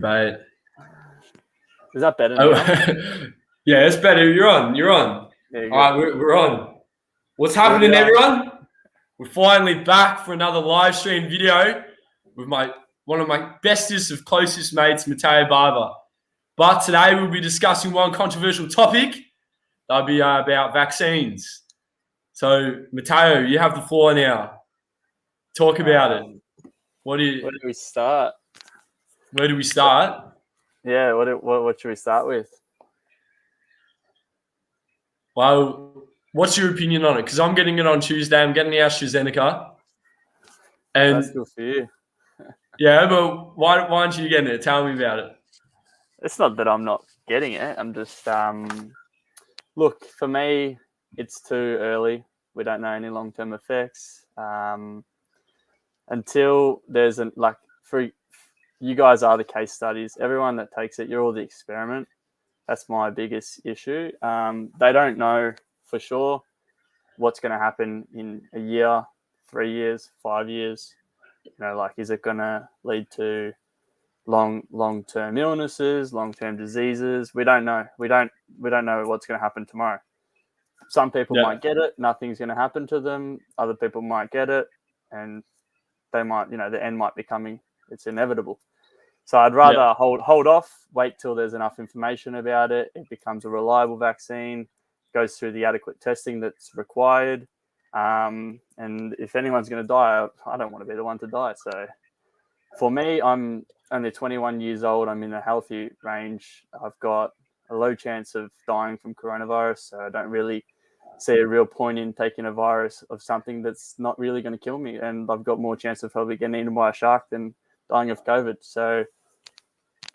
Mate. Is that better now? Yeah, it's better. You're on. All right, we're on. What's happening, everyone? We're finally back for another live stream video with one of my bestest of closest mates, Matteo Barba. But today we'll be discussing one controversial topic. That'll be about vaccines. So, Matteo, you have the floor now. Talk about it. Where do we start? Where do we start? Yeah, what should we start with? Well, what's your opinion on it? Because I'm getting it on Tuesday. I'm getting the AstraZeneca. And that's good for you. Yeah, but why aren't you getting it? Tell me about it. It's not that I'm not getting it. I'm just look, for me, it's too early. We don't know any long-term effects. Until there's for you guys are the case studies. Everyone that takes it, you're all the experiment. That's my biggest issue. They don't know for sure what's going to happen in a year, 3 years, 5 years. Is it going to lead to long-term illnesses, long-term diseases? We don't know. We don't know what's going to happen tomorrow. Some people might get it, nothing's going to happen to them. Other people might get it, and they might, the end might be coming. It's inevitable. So I'd rather hold off, wait till there's enough information about it. It becomes a reliable vaccine, goes through the adequate testing that's required. And if anyone's going to die, I don't want to be the one to die. So for me, I'm only 21 years old. I'm in a healthy range. I've got a low chance of dying from coronavirus. So I don't really see a real point in taking a virus of something that's not really going to kill me. And I've got more chance of probably getting eaten by a shark than dying of COVID. So,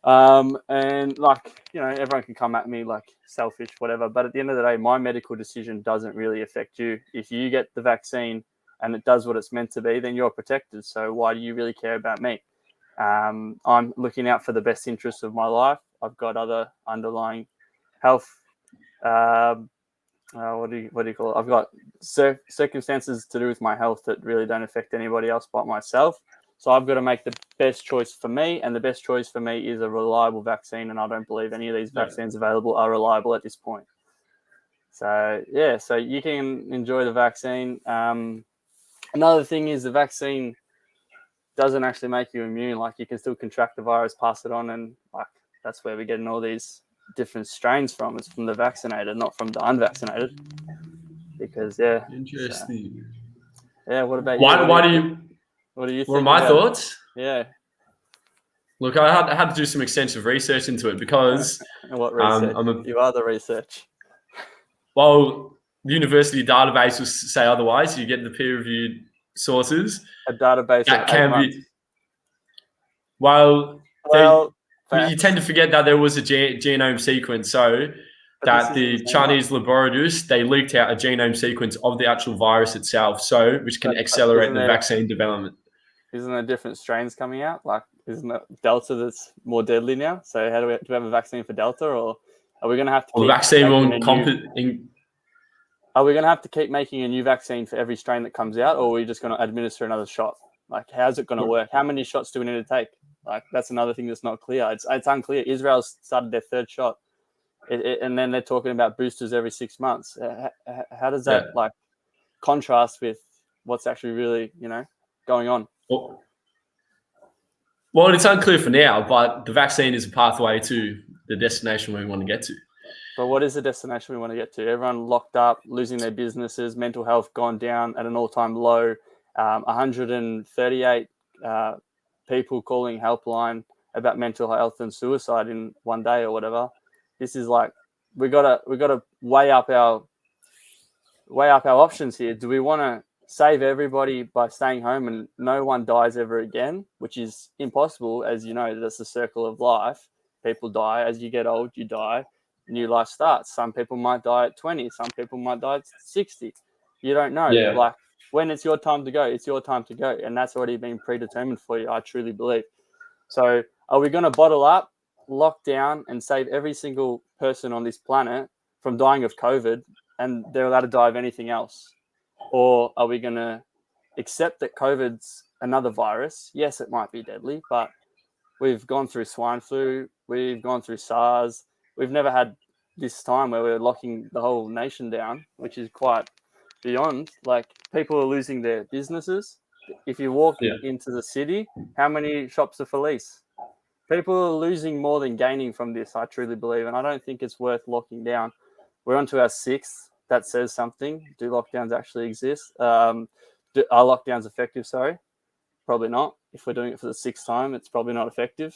everyone can come at me like selfish, whatever. But at the end of the day, my medical decision doesn't really affect you. If you get the vaccine and it does what it's meant to be, then you're protected. So why do you really care about me? I'm looking out for the best interests of my life. I've got other underlying health. What do you call it? I've got circumstances to do with my health that really don't affect anybody else but myself. So I've got to make the best choice for me, and the best choice for me is a reliable vaccine, and I don't believe any of these vaccines available are reliable at this point. So you can enjoy the vaccine. Another thing is the vaccine doesn't actually make you immune. Like, you can still contract the virus, pass it on, and that's where we're getting all these different strains from. It's from the vaccinated, not from the unvaccinated. Because interesting. What about you? What do you think? What are my thoughts? Yeah. Look, I had to do some extensive research into it because what research? You are the research. Well, the university database will say otherwise. You get the peer-reviewed sources. A database that can be. You tend to forget that there was a genome sequence. So that the Chinese laboratories, they leaked out a genome sequence of the actual virus itself, which can accelerate the vaccine development. Isn't there different strains coming out? Isn't it Delta that's more deadly now? So do we have a vaccine for Delta, or are we going to have to keep Are we going to have to keep making a new vaccine for every strain that comes out, or are we just going to administer another shot? How's it going to work? How many shots do we need to take? That's another thing that's not clear. It's unclear. Israel's started their third shot. And then they're talking about boosters every 6 months. How does that contrast with what's actually really, going on? Well, it's unclear for now, but the vaccine is a pathway to the destination we want to get to. But what is the destination we want to get to? Everyone locked up, losing their businesses, mental health gone down at an all-time low, 138 people calling helpline about mental health and suicide in one day or whatever. This is we gotta weigh up our options here. Do we want to save everybody by staying home and no one dies ever again, which is impossible? As you know, that's the circle of life. People die. As you get old, you die. New life starts. Some people might die at 20. Some people might die at 60. You don't know. Yeah. When it's your time to go, it's your time to go. And that's already been predetermined for you, I truly believe. So are we going to bottle up, lock down, and save every single person on this planet from dying of COVID, and they're allowed to die of anything else? Or are we going to accept that COVID's another virus? Yes, it might be deadly, but We've gone through swine flu. We've gone through SARS. We've never had this time where we're locking the whole nation down, which is quite beyond. Like, people are losing their businesses. If you walk into the city, how many shops are for lease? People are losing more than gaining from this, I truly believe, and I don't think it's worth locking down. We're on to our 6th. That says something. Do lockdowns actually exist? Are lockdowns effective? Sorry. Probably not. If we're doing it for the 6th time, it's probably not effective.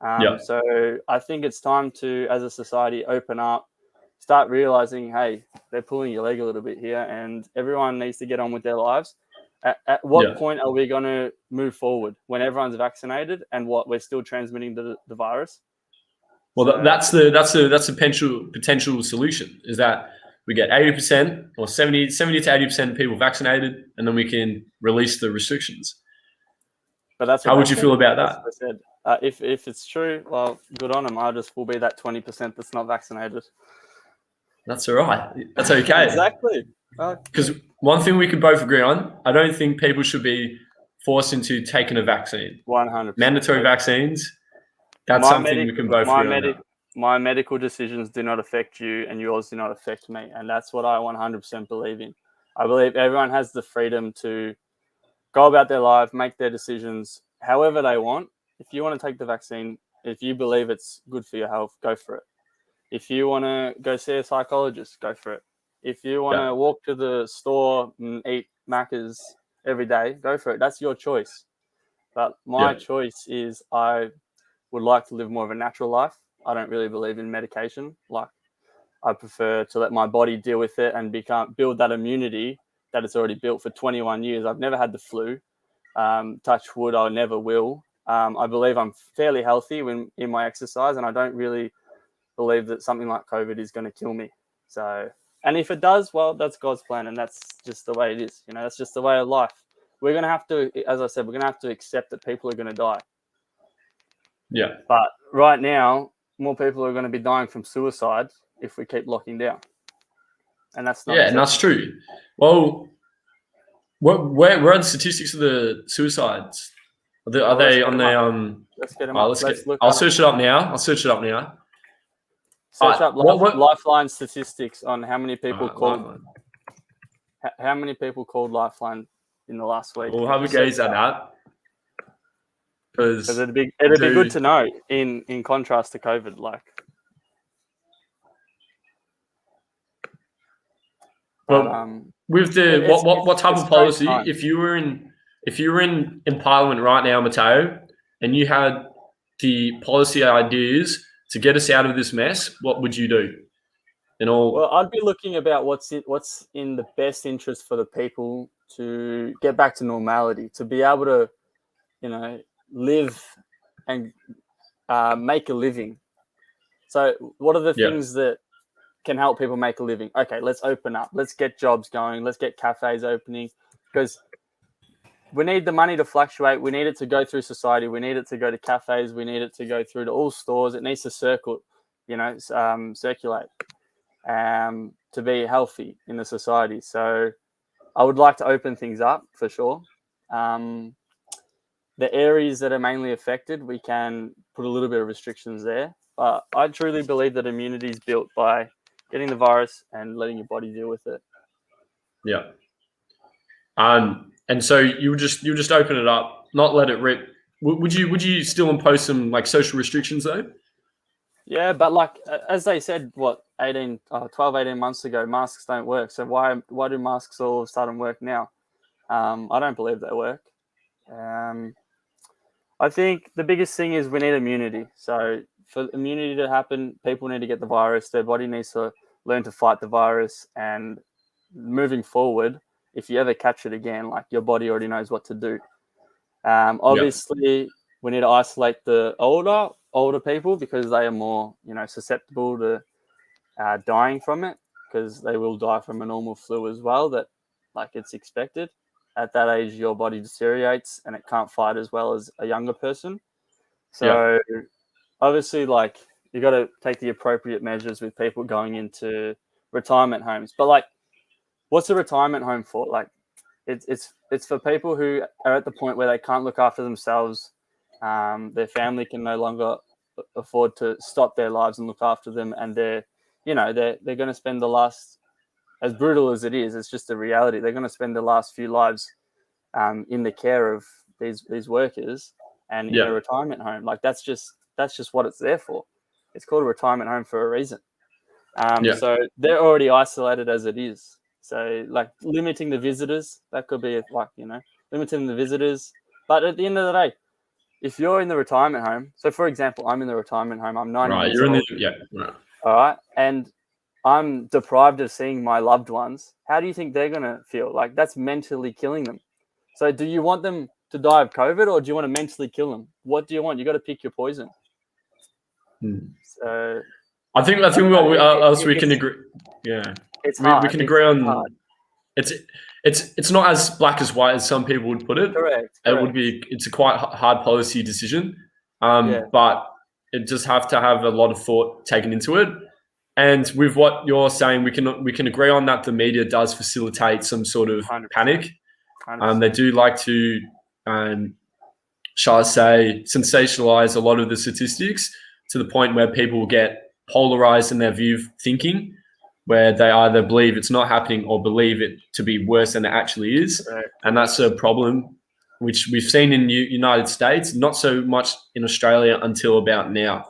So I think it's time to, as a society, open up, start realizing, hey, they're pulling your leg a little bit here, and everyone needs to get on with their lives. At what point are we going to move forward when everyone's vaccinated and we're still transmitting the virus? Well, that's the potential solution, is that we get 80% or 70 to 80% of people vaccinated, and then we can release the restrictions. But that's how would you feel about that? I said. If it's true, well, good on them. I just will be that 20% that's not vaccinated. That's all right. That's okay. Exactly. Because one thing we could both agree on, I don't think people should be forced into taking a vaccine. 100%. Mandatory vaccines, that's something we can both agree on. My medical decisions do not affect you, and yours do not affect me. And that's what I 100% believe in. I believe everyone has the freedom to go about their life, make their decisions however they want. If you want to take the vaccine, if you believe it's good for your health, go for it. If you want to go see a psychologist, go for it. If you want to walk to the store and eat Macca's every day, go for it. That's your choice. But my choice is I would like to live more of a natural life. I don't really believe in medication. Like, I prefer to let my body deal with it and build that immunity that it's already built for 21 years. I've never had the flu. Touch wood, I never will. I believe I'm fairly healthy in my exercise, and I don't really believe that something like COVID is going to kill me. So, and if it does, well, that's God's plan, and that's just the way it is. You know, that's just the way of life. We're going to have to, as I said, we're going to have to accept that people are going to die. Yeah. But right now, more people are going to be dying from suicide if we keep locking down. And that's not and that's true. Well, where are the statistics of the suicides? Are they on the Let's get them up. I'll search it up now. Search up Lifeline statistics on how many people called. Lifeline. How many people called Lifeline in the last week? We'll have a gaze at that. Because it'd be good to know in contrast to COVID, like. Well, with the what type of policy? If you were in Parliament right now, Matteo, and you had the policy ideas to get us out of this mess, what would you do? Well, I'd be looking about what's in the best interest for the people to get back to normality, to be able to, live and make a living. So, what are the things that can help people make a living? Okay, let's open up. Let's get jobs going. Let's get cafes opening, because we need the money to fluctuate. We need it to go through society. We need it to go to cafes. We need it to go through to all stores. It needs to circulate to be healthy in the society. So I would like to open things up for sure. The areas that are mainly affected, we can put a little bit of restrictions there. But I truly believe that immunity is built by getting the virus and letting your body deal with it. Yeah. And so you just open it up, not let it rip. Would you still impose some like social restrictions though? Yeah, but like as they said, 12, 18 months ago, masks don't work. So why do masks all of a sudden work now? I don't believe they work. I think the biggest thing is we need immunity. So for immunity to happen, people need to get the virus. Their body needs to learn to fight the virus. And moving forward, if you ever catch it again, like your body already knows what to do. Obviously, we need to isolate the older people because they are more, susceptible to dying from it, because they will die from a normal flu as well. That, like, it's expected. At that age, your body deteriorates and it can't fight as well as a younger person. So obviously, like, you got to take the appropriate measures with people going into retirement homes. But like, what's a retirement home for? Like, it's for people who are at the point where they can't look after themselves. Their family can no longer afford to stop their lives and look after them, and they're going to spend the last, as brutal as it is, it's just a reality. They're going to spend the last few lives in the care of these workers and in a retirement home. Like that's just what it's there for. It's called a retirement home for a reason. So they're already isolated as it is. So like limiting the visitors, that could be limiting the visitors. But at the end of the day, if you're in the retirement home, so for example, I'm in the retirement home, I'm 90 years old. Right. All right. And I'm deprived of seeing my loved ones. How do you think they're going to feel? Like that's mentally killing them. So do you want them to die of COVID, or do you want to mentally kill them? What do you want? You got to pick your poison. So I think we can agree. Yeah, it's hard. We can agree on it's not as black as white as some people would put it. Correct. It's a quite hard policy decision, but it just have to have a lot of thought taken into it. And with what you're saying, we can agree on that the media does facilitate some sort of 100%. panic. 100%. They do like to, shall I say, sensationalize a lot of the statistics to the point where people get polarized in their view of thinking, where they either believe it's not happening or believe it to be worse than it actually is. Right. And that's a problem which we've seen in the United States, not so much in Australia until about now.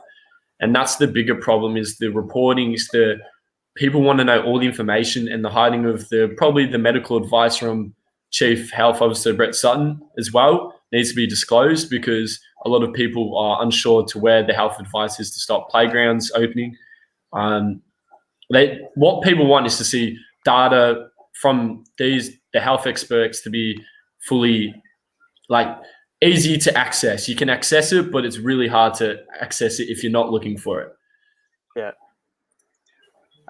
And that's the bigger problem, is the reporting, is the people want to know all the information, and the hiding of probably the medical advice from Chief Health Officer Brett Sutton as well needs to be disclosed, because a lot of people are unsure to where the health advice is to stop playgrounds opening. What people want is to see data from the health experts to be fully easy to access. You can access it, but it's really hard to access it if you're not looking for it. Yeah.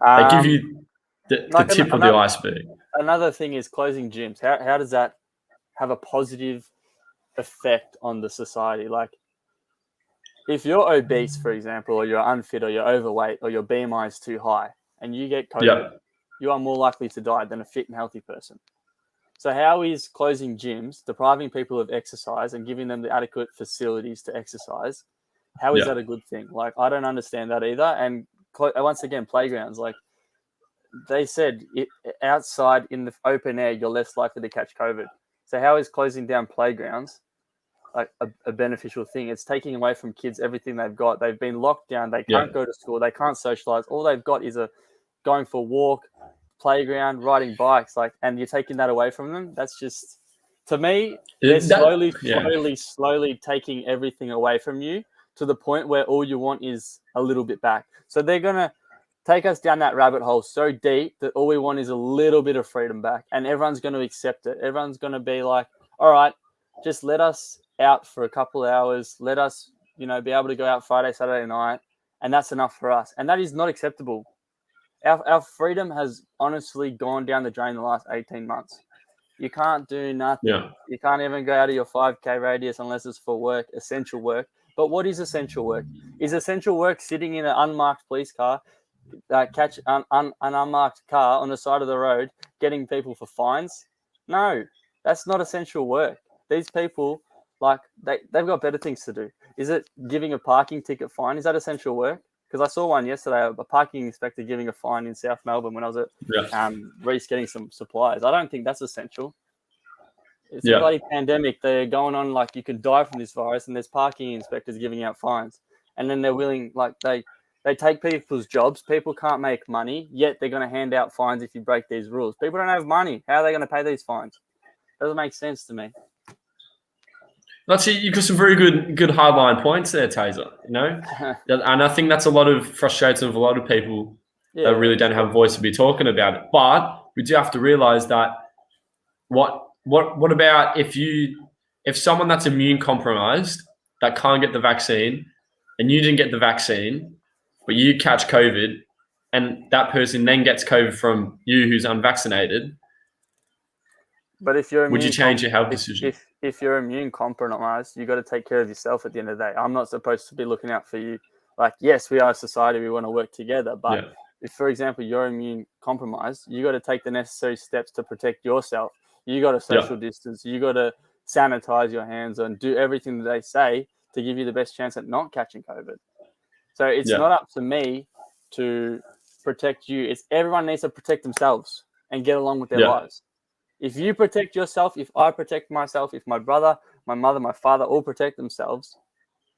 They give you the tip of the iceberg. Another thing is closing gyms. How does that have a positive effect on the society? Like, if you're obese, for example, or you're unfit, or you're overweight, or your BMI is too high, and you get COVID, you are more likely to die than a fit and healthy person. So how is closing gyms, depriving people of exercise and giving them the adequate facilities to exercise, how is that a good thing? Like, I don't understand that either. And once again, playgrounds, like they said, outside in the open air, you're less likely to catch COVID. So how is closing down playgrounds like a beneficial thing? It's taking away from kids everything they've got. They've been locked down. They can't go to school. They can't socialize. All they've got is going for a walk, playground, riding bikes, and you're taking that away from them. That's just, to me, they're slowly taking everything away from you to the point where all you want is a little bit back. So they're going to take us down that rabbit hole so deep that all we want is a little bit of freedom back, and everyone's going to accept it. Everyone's going to be like, all right, just let us out for a couple of hours. Let us, be able to go out Friday, Saturday night, and that's enough for us. And that is not acceptable. Our freedom has honestly gone down the drain the last 18 months. You can't do nothing. Yeah. You can't even go out of your 5K radius unless it's for work, essential work. But what is essential work? Is essential work sitting in an unmarked police car, catch an unmarked car on the side of the road, getting people for fines? No, that's not essential work. These people, they've got better things to do. Is it giving a parking ticket fine? Is that essential work? Because I saw one yesterday, a parking inspector giving a fine in South Melbourne when I was at Reece getting some supplies. I don't think that's essential. It's a bloody pandemic. They're going on you could die from this virus, and there's parking inspectors giving out fines. And then they're willing, they take people's jobs. People can't make money, yet they're going to hand out fines if you break these rules. People don't have money. How are they going to pay these fines? Doesn't make sense to me. That's it. You've got some very good hardline points there, Taser. And I think that's a lot of frustration of a lot of people that really don't have a voice to be talking about it. But we do have to realize that what about if someone that's immune compromised that can't get the vaccine, and you didn't get the vaccine, but you catch COVID, and that person then gets COVID from you who's unvaccinated? But if you're would you change your health decision? If you're immune compromised, you got to take care of yourself at the end of the day. I'm not supposed to be looking out for you. Yes, we are a society. We want to work together. But if, for example, you're immune compromised, you got to take the necessary steps to protect yourself. You got to social distance. You got to sanitize your hands and do everything that they say to give you the best chance at not catching COVID. So it's not up to me to protect you. It's everyone needs to protect themselves and get along with their lives. If you protect yourself, if I protect myself, if my brother, my mother, my father all protect themselves,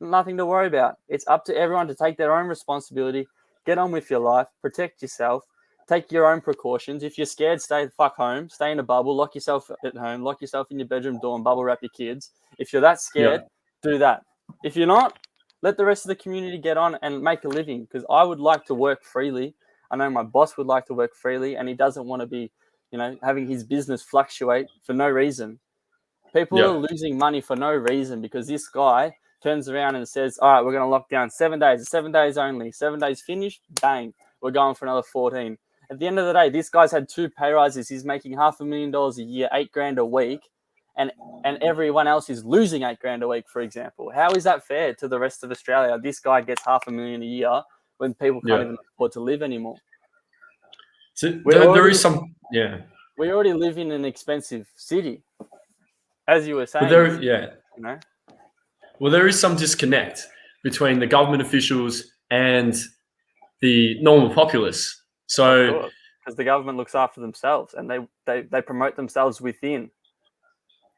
nothing to worry about. It's up to everyone to take their own responsibility, get on with your life, protect yourself, take your own precautions. If you're scared, stay the fuck home, stay in a bubble, lock yourself at home, lock yourself in your bedroom door and bubble wrap your kids. If you're that scared, do that. If you're not, let the rest of the community get on and make a living, because I would like to work freely. I know my boss would like to work freely, and he doesn't want to be, having his business fluctuate for no reason. People are losing money for no reason because this guy turns around and says, all right, we're going to lock down 7 days, 7 days only. 7 days finished, bang, we're going for another 14. At the end of the day, this guy's had 2 pay rises. He's making $500,000 a year, $8,000 a week, and everyone else is losing $8,000 a week, for example. How is that fair to the rest of Australia? This guy gets $500,000 a year when people can't even afford to live anymore. So there is some, We already live in an expensive city, as you were saying. Well, there is some disconnect between the government officials and the normal populace. So, because the government looks after themselves and they promote themselves within.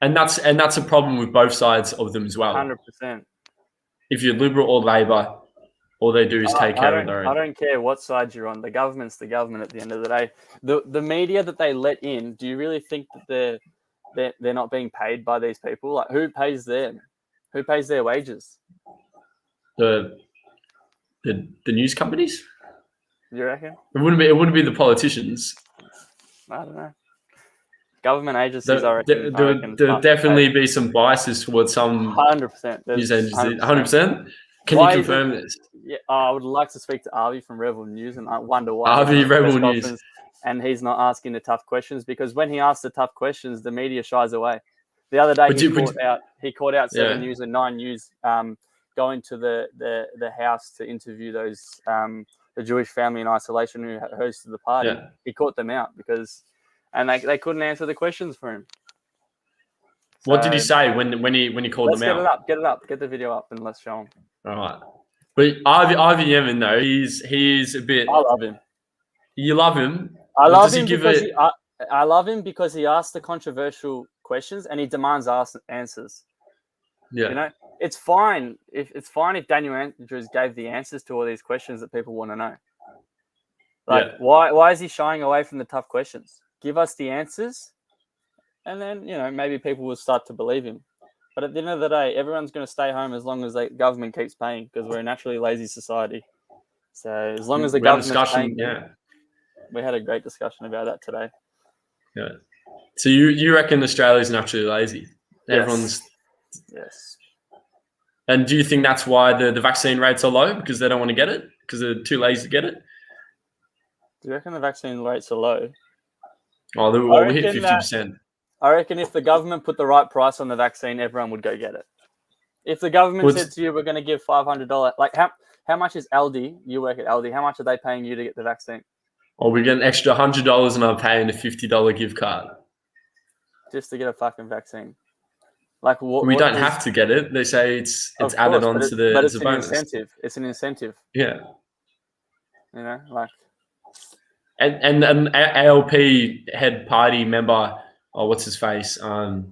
And that's a problem with both sides of them as well. 100%. If you're Liberal or Labor, all they do is take care of their own. I don't care what side you're on. The government's the government at the end of the day. The media that they let in, do you really think that they're not being paid by these people? Like, who pays them? Who pays their wages? The news companies? You reckon? It wouldn't be the politicians. I don't know. Government agencies, I reckon. There'll definitely be some biases towards some 100%. news agencies. 100%? Can you confirm this? Yeah, I would like to speak to Avi from Rebel News, and I wonder why. Avi, Rebel News. And he's not asking the tough questions, because when he asks the tough questions, the media shies away. The other day, he caught out 7 News and 9 News going to the house to interview those the Jewish family in isolation who hosted the party. Yeah. He caught them out and they couldn't answer the questions for him. So, what did he say when he called them out? Get it up. Get the video up and let's show him. All right. But Ivy Yemen, though, he's a bit... I love him. You love him? I love him because he asks the controversial questions and he demands answers. Yeah. It's fine if Daniel Andrews gave the answers to all these questions that people want to know. Why is he shying away from the tough questions? Give us the answers, and then maybe people will start to believe him. But at the end of the day, everyone's going to stay home as long as the government keeps paying, because we're a naturally lazy society. So as long as the government's paying, we had a great discussion about that today. Yeah. So you reckon Australia's naturally lazy? Yes. Yes. And do you think that's why the vaccine rates are low, because they don't want to get it? Because they're too lazy to get it? Do you reckon the vaccine rates are low? Oh, we hit 50%. I reckon if the government put the right price on the vaccine, everyone would go get it. If the government said to you, we're going to give $500, like how much is Aldi? You work at Aldi. How much are they paying you to get the vaccine? Oh, we get an extra $100 and I'm paying a $50 gift card. Just to get a fucking vaccine. Like we don't have to get it. They say it's added on to the bonus. Incentive. It's an incentive. Yeah. Like. And an ALP head party member, what's his face? I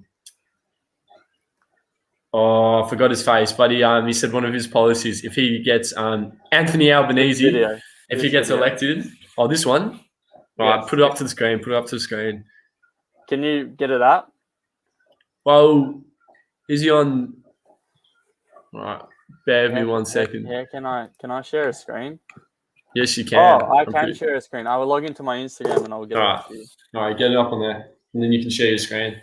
forgot his face, but he said one of his policies, if he gets Anthony Albanese, if he gets elected, this one, all right, put it up to the screen. Can you get it up? Well, is he on? All right, bear with me 1 second. Yeah, can I share a screen? Yes, you can. Oh, I can share a screen. I will log into my Instagram and I will get it up for you. All right, get it up on there, and then you can share your screen.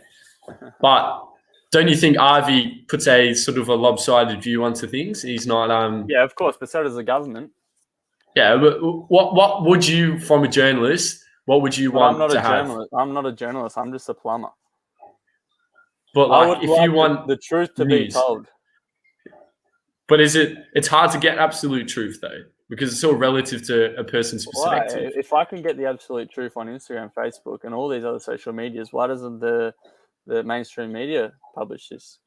But don't you think Ivy puts a sort of a lopsided view onto things? He's not. Yeah, of course, but so does the government. Yeah, but what would you, from a journalist, what would you want to have? I'm not a journalist. I'm just a plumber. But if you want the truth to be told. But it's hard to get absolute truth though, because it's all relative to a person's perspective. Why? If I can get the absolute truth on Instagram, Facebook, and all these other social medias, why doesn't the mainstream media publish this?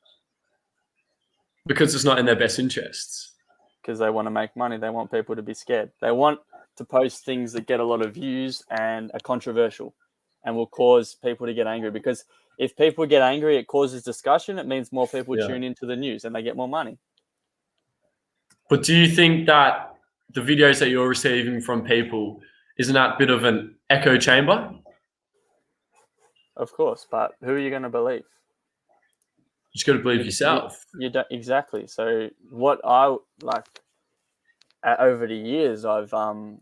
Because it's not in their best interests. Because they want to make money. They want people to be scared. They want to post things that get a lot of views and are controversial and will cause people to get angry. Because if people get angry, it causes discussion. It means more people tune into the news and they get more money. But do you think that the videos that you're receiving from people, isn't that a bit of an echo chamber? Of course, but who are you going to believe? You just got to believe yourself. You don't exactly. So what I like over the years, I've how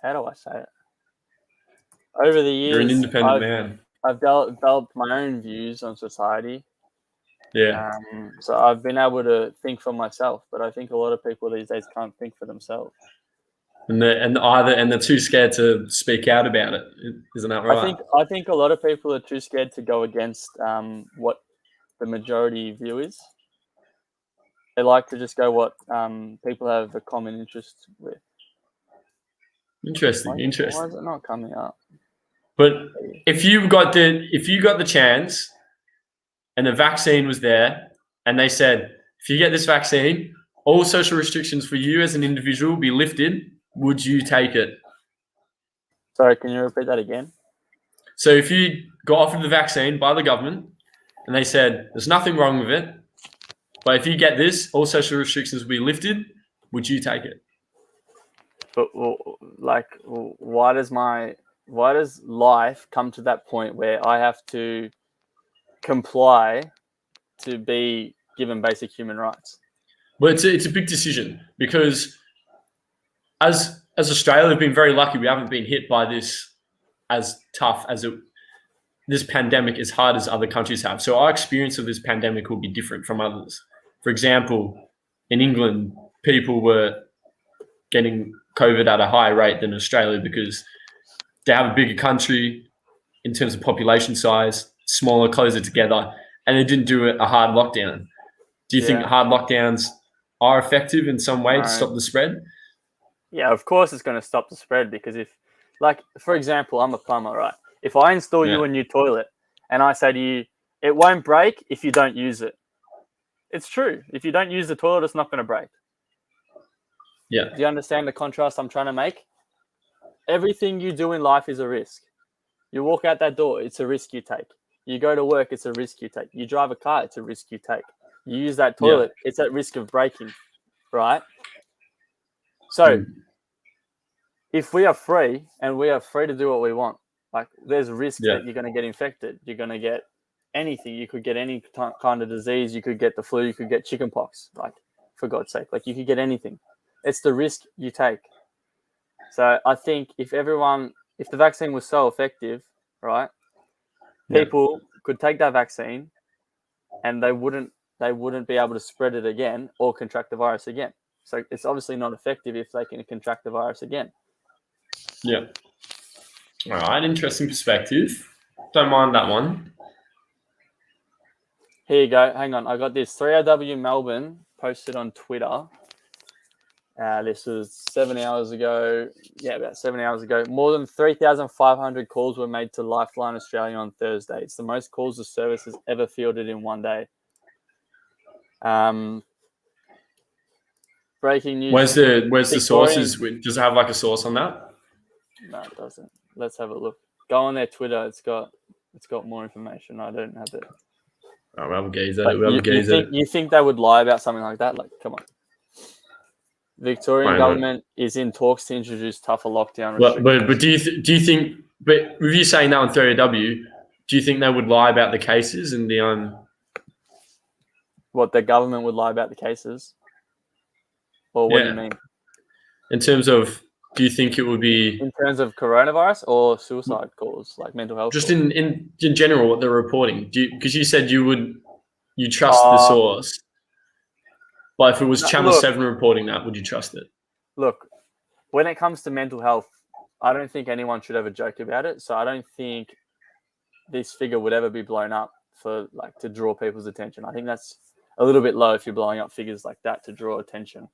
do I say it? Over the years, you're an independent man. I've developed my own views on society. Yeah. So I've been able to think for myself, but I think a lot of people these days can't think for themselves. And they're too scared to speak out about it. Isn't that right? I think a lot of people are too scared to go against what the majority view is. They like to just go what people have a common interest with. Interesting. Why is it not coming up? But if you got the chance, and the vaccine was there, and they said, if you get this vaccine, all social restrictions for you as an individual will be lifted, would you take it? Sorry, can you repeat that again? So if you got offered the vaccine by the government, and they said, there's nothing wrong with it, but if you get this, all social restrictions will be lifted, would you take it? But why does life come to that point where I have to comply to be given basic human rights? Well, it's a big decision because as Australia, we've been very lucky. We haven't been hit by this as tough as this pandemic, as hard as other countries have. So our experience of this pandemic will be different from others. For example, in England, people were getting COVID at a higher rate than Australia because they have a bigger country in terms of population size, smaller, closer together, and they didn't do a hard lockdown. Do you think hard lockdowns are effective in some way to stop the spread? Yeah, of course it's going to stop the spread because if, like, for example, I'm a plumber, right? If I install you a new toilet and I say to you, it won't break if you don't use it. It's true. If you don't use the toilet, it's not going to break. Yeah. Do you understand the contrast I'm trying to make? Everything you do in life is a risk. You walk out that door, it's a risk you take. You go to work, it's a risk you take. You drive a car, it's a risk you take. You use that toilet, it's at risk of breaking, right? So if we are free and we are free to do what we want, like there's risk that you're going to get infected. You're going to get anything. You could get any kind of disease. You could get the flu. You could get chickenpox, like, for God's sake. Like, you could get anything. It's the risk you take. So I think if the vaccine was so effective, right, people could take that vaccine and they wouldn't be able to spread it again or contract the virus again. So it's obviously not effective if they can contract the virus again. Yeah. All right. Interesting perspective. Don't mind that one. Here you go. Hang on. I got this. 3RW Melbourne posted on Twitter. This was 7 hours ago. Yeah, about 7 hours ago. More than 3,500 calls were made to Lifeline Australia on Thursday. It's the most calls the service has ever fielded in one day. Breaking news. Where's the sources? Does it have like a source on that? No, it doesn't. Let's have a look. Go on their Twitter. It's got more information. I don't have it. Oh, we'll have a gaze at it. You think they would lie about something like that? Like, come on. Victorian government is in talks to introduce tougher lockdown restrictions. But do you think? But with you saying that on 3AW, do you think they would lie about the cases and the What, the government would lie about the cases? Or what do you mean? In terms of, do you think it would be in terms of coronavirus or suicide calls, like mental health? Just calls? in general, what they're reporting. Because you said you trust the source. But if it was Channel 7 reporting that, would you trust it? Look, when it comes to mental health, I don't think anyone should ever joke about it. So I don't think this figure would ever be blown up for to draw people's attention. I think that's a little bit low if you're blowing up figures like that to draw attention.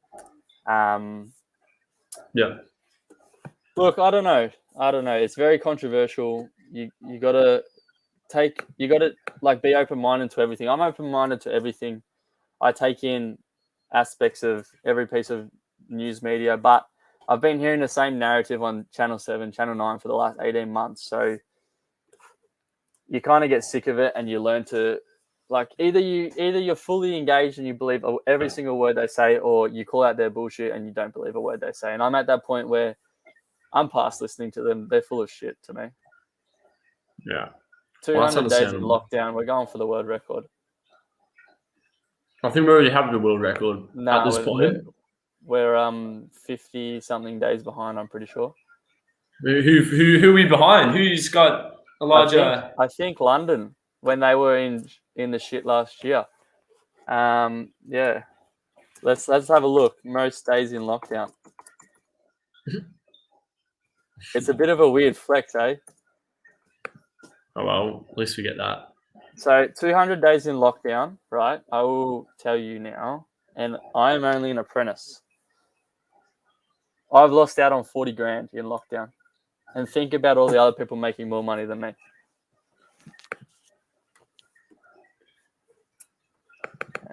Yeah. Look, I don't know. It's very controversial. You gotta be open-minded to everything. I'm open-minded to everything. I take in aspects of every piece of news media, but I've been hearing the same narrative on Channel 7, Channel 9 for the last 18 months. So you kind of get sick of it and you learn to, like, either you're fully engaged and you believe every single word they say, or you call out their bullshit and you don't believe a word they say. And I'm at that point where I'm past listening to them. They're full of shit to me. Yeah. 200 days in lockdown. We're going for the world record. I think we already have the world record at this point. We're 50 something days behind, I'm pretty sure. Who are we behind? Who's got a larger? I think London, when they were in the shit last year. Yeah. Let's have a look. Most days in lockdown. It's a bit of a weird flex, eh? Oh well, at least we get that. So 200 days in lockdown, right? I will tell you now, and I am only an apprentice. I've lost out on 40 grand in lockdown. And think about all the other people making more money than me.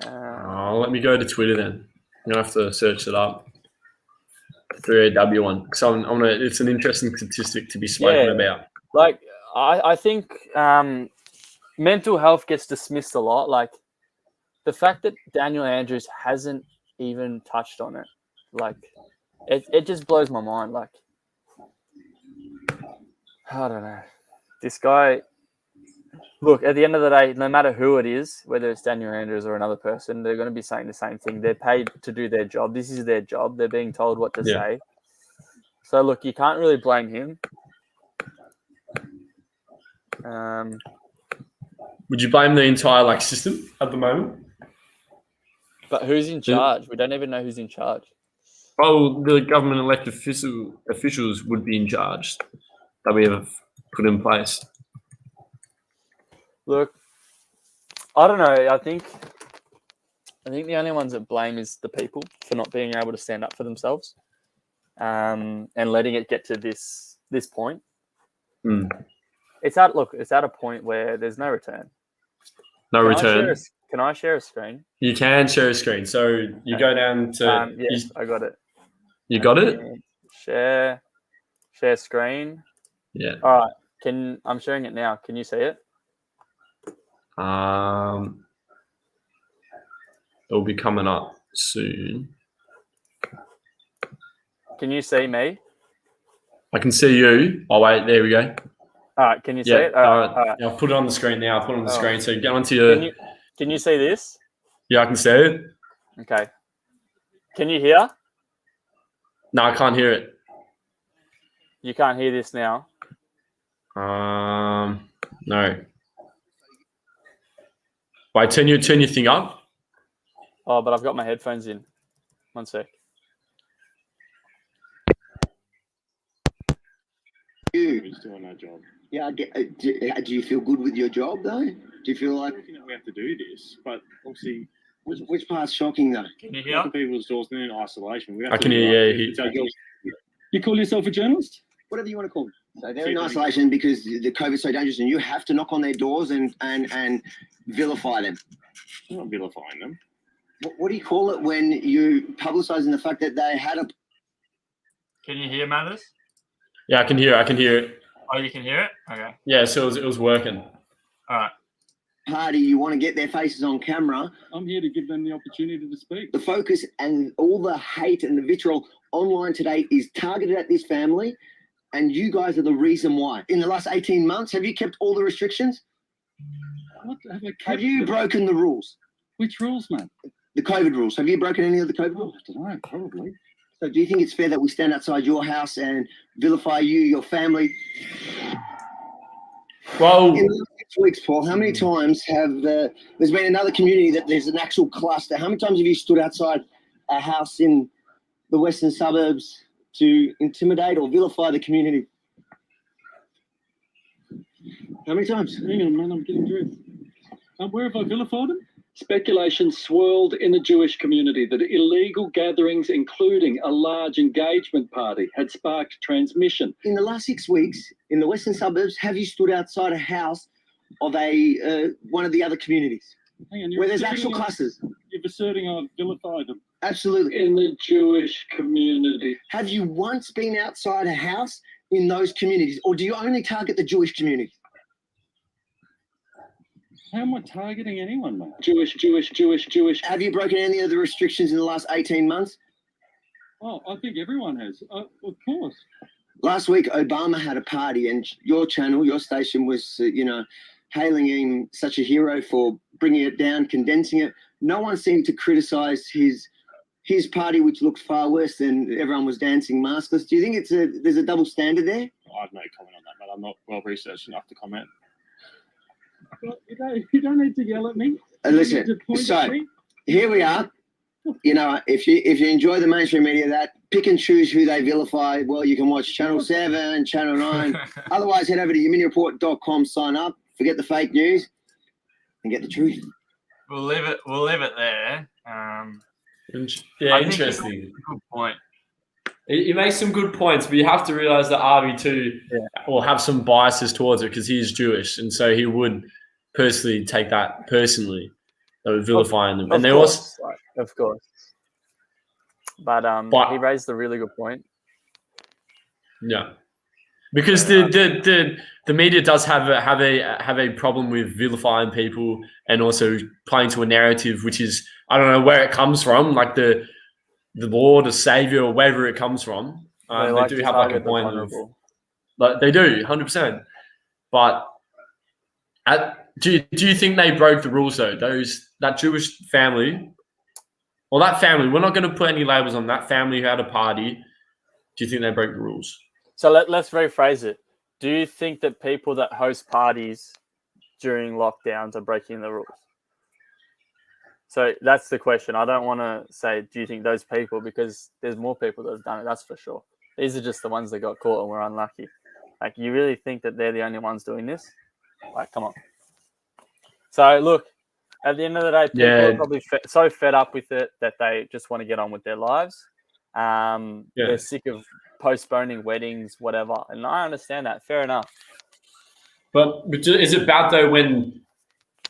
Let me go to Twitter then. I'm gonna have to search it up. 3AW1. So it's an interesting statistic to be spoken about. Like I think mental health gets dismissed a lot. Like the fact that Daniel Andrews hasn't even touched on it, like it just blows my mind. Like I don't know. This guy, look, at the end of the day, no matter who it is, whether it's Daniel Andrews or another person, they're going to be saying the same thing. They're paid to do their job. This is their job. They're being told what to say. So, look, you can't really blame him. Would you blame the entire system at the moment? But who's in charge? We don't even know who's in charge. Well, the government elected officials would be in charge that we have put in place. Look, I don't know. I think the only ones that blame is the people for not being able to stand up for themselves, and letting it get to this point. It's at a point where there's no return. No return. Can I share a screen? You can share a screen. So you go down to. Yes, I got it. You got it? Share screen. Yeah. All right. I'm sharing it now. Can you see it? It'll be coming up soon. Can you see me? I can see you. Oh wait, there we go. All right. Can you see it? All right. Yeah, I'll put it on the screen now. I'll put it on the screen. So go onto your. Can you see this? Yeah, I can see it. Okay. Can you hear? No, I can't hear it. You can't hear this now? No. Wait, turn your thing up. Oh, but I've got my headphones in. One sec. Who's doing that job? Yeah, do you feel good with your job though? Do you feel like we have to do this? But obviously, which part's shocking though? Can you hear? People's doors in isolation. I can hear you. You call yourself a journalist? Whatever you want to call them. So they're in isolation because the COVID's so dangerous, and you have to knock on their doors and vilify them. I'm not vilifying them. What do you call it when you publicising the fact that they had a? Can you hear, Mathers? Yeah, I can hear it. Oh, you can hear it? Okay. Yeah, so it was working. All right. Party, you want to get their faces on camera. I'm here to give them the opportunity to speak. The focus and all the hate and the vitriol online today is targeted at this family, and you guys are the reason why. In the last 18 months, have you kept all the restrictions? What have I kept? Have you broken the rules? Which rules, man? The COVID rules. Have you broken any of the COVID rules? I don't know, probably. So do you think it's fair that we stand outside your house and vilify you, your family? Well, in the last 6 weeks, Paul, how many times have there's been another community that there's an actual cluster? How many times have you stood outside a house in the western suburbs to intimidate or vilify the community? How many times? Hang on, man, I'm getting through. Where have I vilified them? Speculation swirled in the Jewish community that illegal gatherings, including a large engagement party, had sparked transmission. In the last 6 weeks, in the western suburbs, have you stood outside a house of one of the other communities? Hang on, where there's actual clusters. You're asserting I've vilified them. Absolutely. In the Jewish community. Have you once been outside a house in those communities, or do you only target the Jewish community? How am I targeting anyone, mate? Jewish. Have you broken any of the restrictions in the last 18 months? Oh, I think everyone has. Of course. Last week, Obama had a party, and your channel, your station was, hailing him such a hero for bringing it down, condensing it. No one seemed to criticize his party, which looked far worse than everyone was dancing maskless. Do you think there's a double standard there? I have no comment on that, but I'm not well researched enough to comment. Well, you don't need to yell at me. Listen, so here we are. If you enjoy the mainstream media, that pick and choose who they vilify. Well, you can watch Channel 7, Channel 9. Otherwise, head over to yominireport.com, sign up, forget the fake news, and get the truth. We'll leave it there. Interesting. Good point. He makes some good points, but you have to realize that Arby too will have some biases towards it because he is Jewish, and so he would personally take that personally. They were vilifying them, and they also, of course. But he raised a really good point. Yeah, because the media does have a problem with vilifying people and also playing to a narrative, which is, I don't know where it comes from, like the Lord or Savior or wherever it comes from. They do have like a point of, like they do 100%. But do you think they broke the rules though? That Jewish family, or that family, we're not going to put any labels on that family who had a party. Do you think they broke the rules? So let's rephrase it. Do you think that people that host parties during lockdowns are breaking the rules? So that's the question. I don't want to say, do you think those people, because there's more people that have done it, that's for sure. These are just the ones that got caught and were unlucky. Like, you really think that they're the only ones doing this? Like, come on. So, look, at the end of the day, people are probably so fed up with it that they just want to get on with their lives. They're sick of postponing weddings, whatever. And I understand that. Fair enough. But is it bad, though, when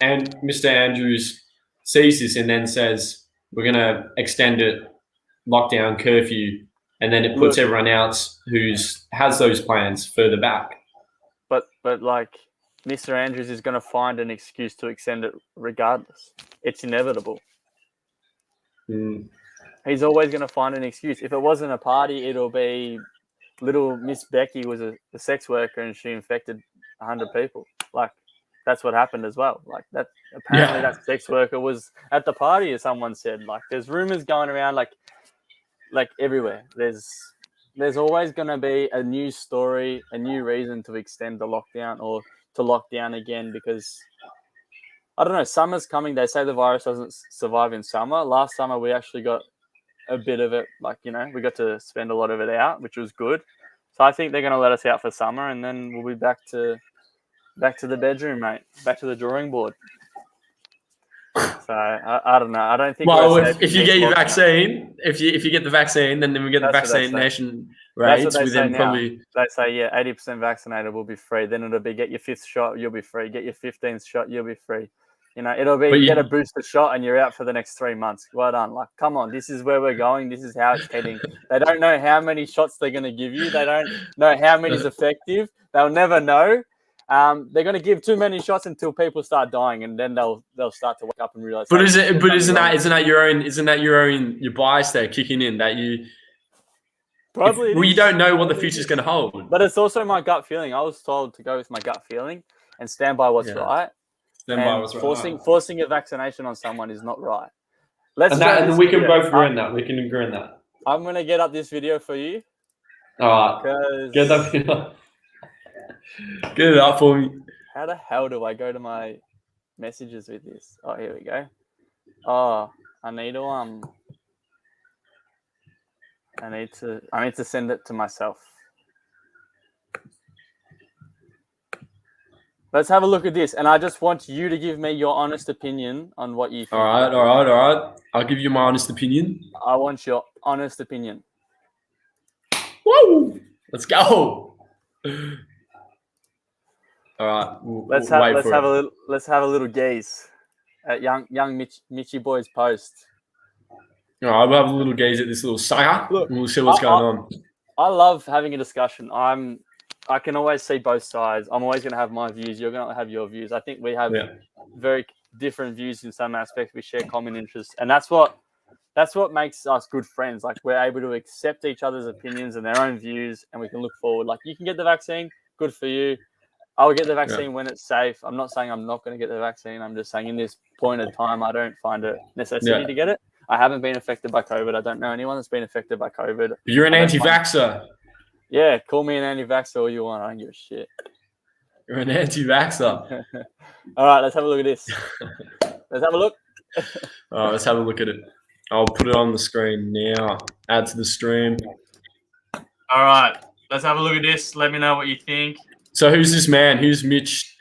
Mr. Andrews sees this and then says, we're going to extend it, lockdown, curfew, and then it puts everyone else who has those plans further back? But like, Mr. Andrews is going to find an excuse to extend it regardless. It's inevitable. He's always going to find an excuse. If it wasn't a party, it'll be little Miss Becky was a sex worker and she infected 100 people. Like, that's what happened as well. Like, that apparently that sex worker was at the party, as someone said. Like, there's rumors going around like everywhere. There's always going to be a new story, a new reason to extend the lockdown or to lock down again, because I don't know, summer's coming. They say the virus doesn't survive in summer. Last summer we actually got a bit of it, like, we got to spend a lot of it out, which was good. So I think they're going to let us out for summer, and then we'll be back to the bedroom, mate. Back to the drawing board. So I don't know. I don't think. Well, if you get your vaccine, if you get the vaccine, then we get the vaccination rates within probably. They say 80% vaccinated will be free. Then it'll be get your 5th shot, you'll be free. Get your 15th shot, you'll be free. It'll be get a booster shot and you're out for the next 3 months. Well done. Like, come on, this is where we're going. This is how it's heading. They don't know how many shots they're going to give you. They don't know how many is effective. They'll never know. They're going to give too many shots until people start dying, and then they'll start to wake up and realize. But isn't that your bias there kicking in, that you probably you don't know what the future's going to hold. But it's also my gut feeling. I was told to go with my gut feeling and stand by what's right. Forcing a vaccination on someone is not right. And we can both agree on that. We can agree on that. I'm going to get up this video for you. All right. Get that video. Get it up for me. How the hell do I go to my messages with this? Oh, here we go. Oh, I need to send it to myself. Let's have a look at this, and I just want you to give me your honest opinion on what you think. All right. I'll give you my honest opinion. I want your honest opinion. Woo! Let's go. All right. Let's have a little gaze. at young Mitchy Boy's post. All right, we'll have a little gaze at this little sucker. Look, We'll see what's going on. I love having a discussion. I can always see both sides. I'm always going to have my views. You're going to have your views. I think we have very different views in some aspects. We share common interests, and that's what makes us good friends. Like, we're able to accept each other's opinions and their own views, and we can look forward. Like, you can get the vaccine, good for you. I will get the vaccine when it's safe. I'm not saying I'm not going to get the vaccine. I'm just saying in this point of time, I don't find a necessity to get it. I haven't been affected by COVID. I don't know anyone that's been affected by COVID. But you're an anti-vaxxer. Yeah, call me an anti-vaxxer all you want. I don't give a shit. You're an anti-vaxxer. All right, let's have a look at this. Let's have a look. All right, let's have a look at it. I'll put it on the screen now. Add to the stream. All right, let's have a look at this. Let me know what you think. So who's this man? Who's Mitch?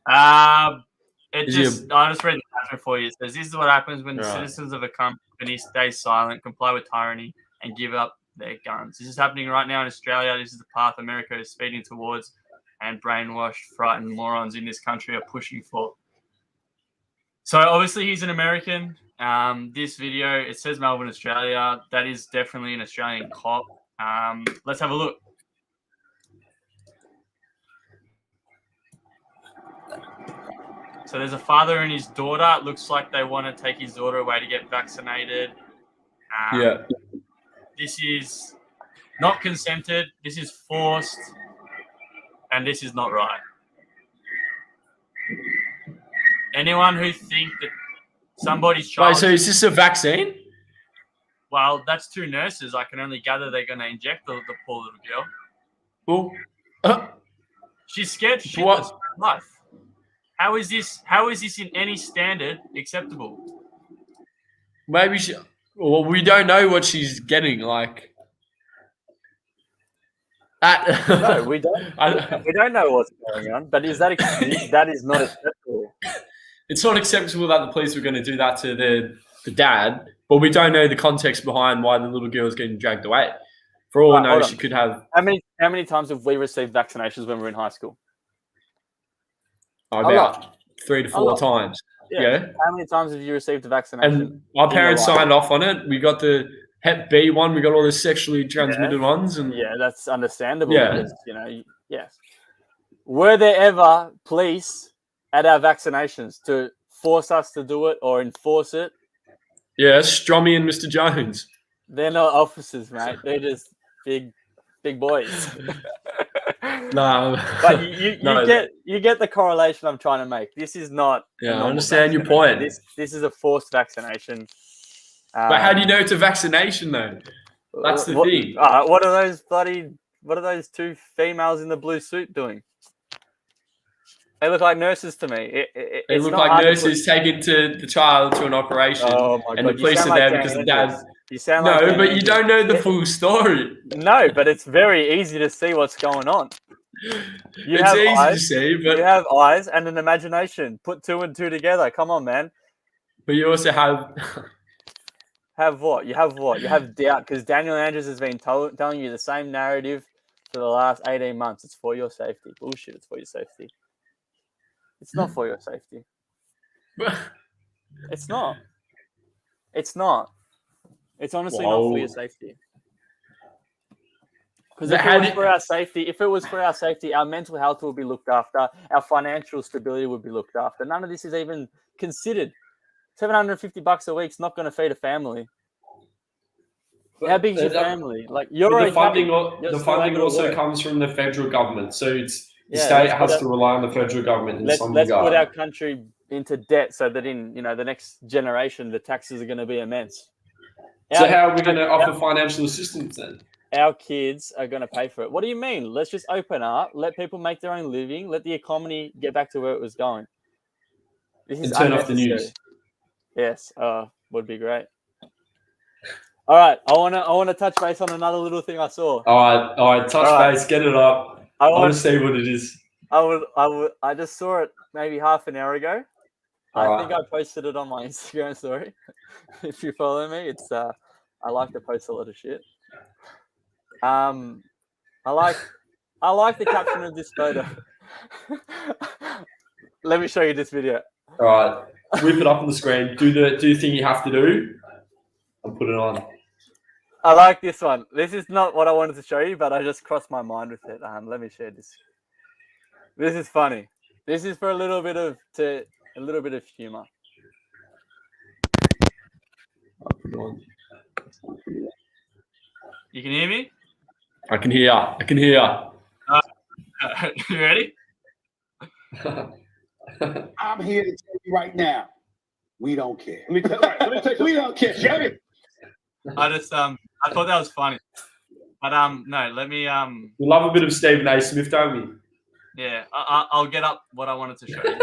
I'll just read the attachment for you. It says, this is what happens when the citizens of a company stay silent, comply with tyranny, and give up their guns. This is happening right now in Australia. This is the path America is speeding towards, and brainwashed, frightened morons in this country are pushing for. So obviously he's an American. This video, it says Melbourne, Australia. That is definitely an Australian cop. Let's have a look. So there's a father and his daughter. It looks like they want to take his daughter away to get vaccinated. This is not consented. This is forced. And this is not right. Anyone who thinks that somebody's child... Wait, so is this a vaccine? Well, that's two nurses. I can only gather they're going to inject the poor little girl. Well, she's scared shitless for her life. How is this in any standard acceptable? Maybe we don't know what she's getting. Like, no, we don't. We don't know what's going on. But that is not acceptable. It's not acceptable that the police were going to do that to the dad, but we don't know the context behind why the little girl is getting dragged away. For all we know, she could have. How many times have we received vaccinations when we were in high school? About 3 to 4 times. Yeah. How many times have you received a vaccination? And our parents signed off on it. We got the Hep B one. We got all the sexually transmitted ones. And that's understandable. Yeah. Because, yes. Were there ever police at our vaccinations to force us to do it or enforce it? Yeah, Strommy and Mr. Jones. They're not officers, mate. They're just big boys. No, but you get the correlation I'm trying to make. This is not. Yeah, I understand your point. This is a forced vaccination. But how do you know it's a vaccination, though? That's the thing. What are those two females in the blue suit doing? They look like nurses to me. They look like nurses taking the child to an operation, and the police are there because the dad. You sound like but you don't know the full story. No, but it's very easy to see what's going on. It's easy to see, but you have eyes and an imagination. Put 2 and 2 together. Come on, man. But you also have what? You have what? You have doubt because Daniel Andrews has been telling you the same narrative for the last 18 months. It's for your safety. Bullshit. It's for your safety. It's not for your safety. It's not. It's not. It's honestly not for your safety. Because if it was for our safety, our mental health will be looked after, our financial stability would be looked after. None of this is even considered. $750 a week's not going to feed a family. How big is your family? Like the funding also comes from the federal government, so it's the state has to rely on the federal government in some regard. Let's put our country into debt so that in the next generation the taxes are going to be immense. So how are we going to offer financial assistance then? Our kids are going to pay for it. What do you mean? Let's just open up, let people make their own living, let the economy get back to where it was going. This is turn off the news. Yes, would be great. All right, I want to touch base on another little thing I saw. All right, touch base, get it up. I want to see what it is. I just saw it maybe half an hour ago. I think I posted it on my Instagram story. If you follow me, it's I like to post a lot of shit. I like the caption of this photo. Let me show you this video. All right. whip it up on the screen, do the thing you have to do, and put it on. I like this one. This is not what I wanted to show you, but I just crossed my mind with it. Let me share this. This is funny. This is for a little bit of humor. I'll put it on. You can hear me? I can hear ya. I can hear ya. You ready? I'm here to tell you right now, we don't care. We don't care. Jerry. I thought that was funny. But no, let me We love a bit of Stephen A. Smith, don't we? Yeah, I'll get up what I wanted to show you.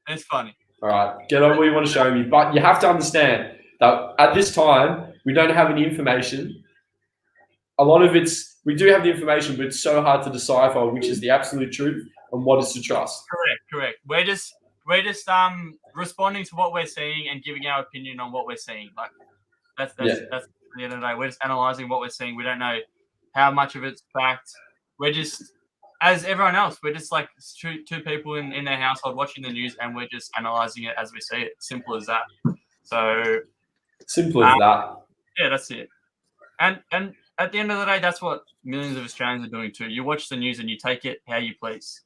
It's funny. All right, get on what you want to show me. But you have to understand that at this time, we don't have any information. A lot of we do have the information, but it's so hard to decipher which is the absolute truth and what is to trust. Correct. We're just responding to what we're seeing and giving our opinion on what we're seeing. Like that's at the end of the day. We're just analyzing what we're seeing. We don't know how much of it's fact. We're just, as everyone else, we're just like two people in their household watching the news, and we're just analyzing it as we see it. Simple as that. So simple as that. Yeah, that's it. And at the end of the day, that's what millions of Australians are doing too. You watch the news and you take it how you please.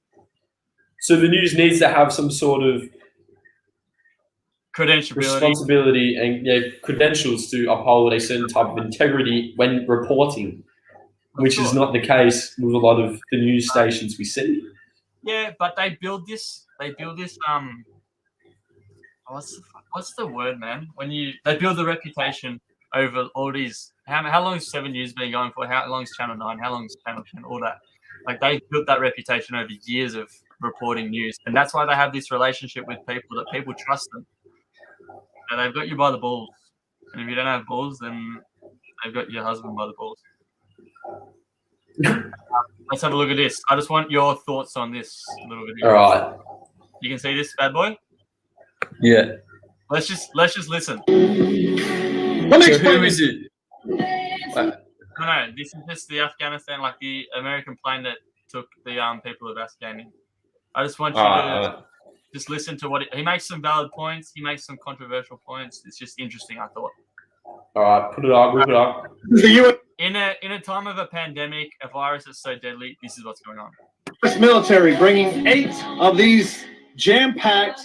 So the news needs to have some sort of responsibility and credentials to uphold a certain type of integrity when reporting, which is not the case with a lot of the news stations we see. Yeah, but they build this. What's the word, man? They build the reputation over all these. How long has 7 News been going for? How long is Channel 9? How long is Channel 10? All that. Like they built that reputation over years of reporting news, and that's why they have this relationship with people that people trust them. And they've got you by the balls, and if you don't have balls, then they've got your husband by the balls. Let's have a look at this. I just want your thoughts on this little video. All right. You can see this bad boy? Yeah. Let's just listen. So who is it? No, this is just the Afghanistan, like the American plane that took the people of Afghanistan. I just want you to just listen to he makes some valid points. He makes some controversial points. It's just interesting, I thought. All right, put it up, whip it up. In a time of a pandemic, a virus that's so deadly, this is what's going on. U.S. military bringing 8 of these jam-packed,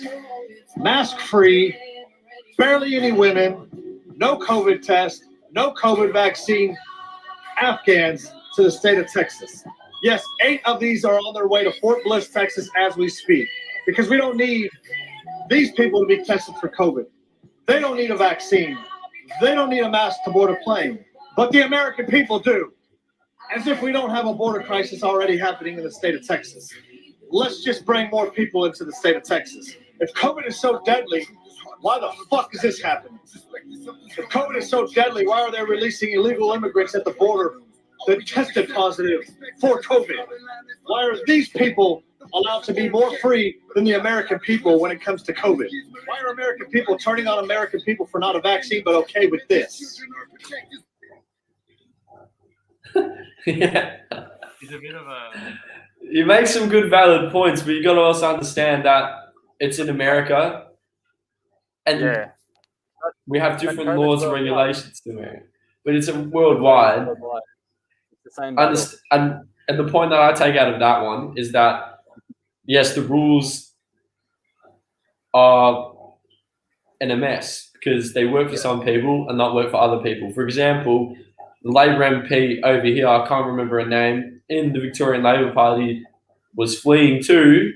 mask-free, barely any women, no COVID test, no COVID vaccine Afghans to the state of Texas. Yes, 8 of these are on their way to Fort Bliss, Texas as we speak, because we don't need these people to be tested for COVID. They don't need a vaccine. They don't need a mask to board a plane, but the American people do. As if we don't have a border crisis already happening in the state of Texas. Let's just bring more people into the state of Texas. If COVID is so deadly, why the fuck is this happening? If COVID is so deadly, why are they releasing illegal immigrants at the border that tested positive for COVID? Why are these people allowed to be more free than the American people when it comes to COVID? Why are American people turning on American people for not a vaccine but okay with this? Yeah. He's a bit of a... You make some good valid points, but you got to also understand that it's in America, and we have different laws and regulations to America. But it's worldwide. It's the same. And the point that I take out of that one is that yes, the rules are in a mess because they work for some people and not work for other people. For example, the Labor MP over here, I can't remember her name, in the Victorian Labor Party was fleeing to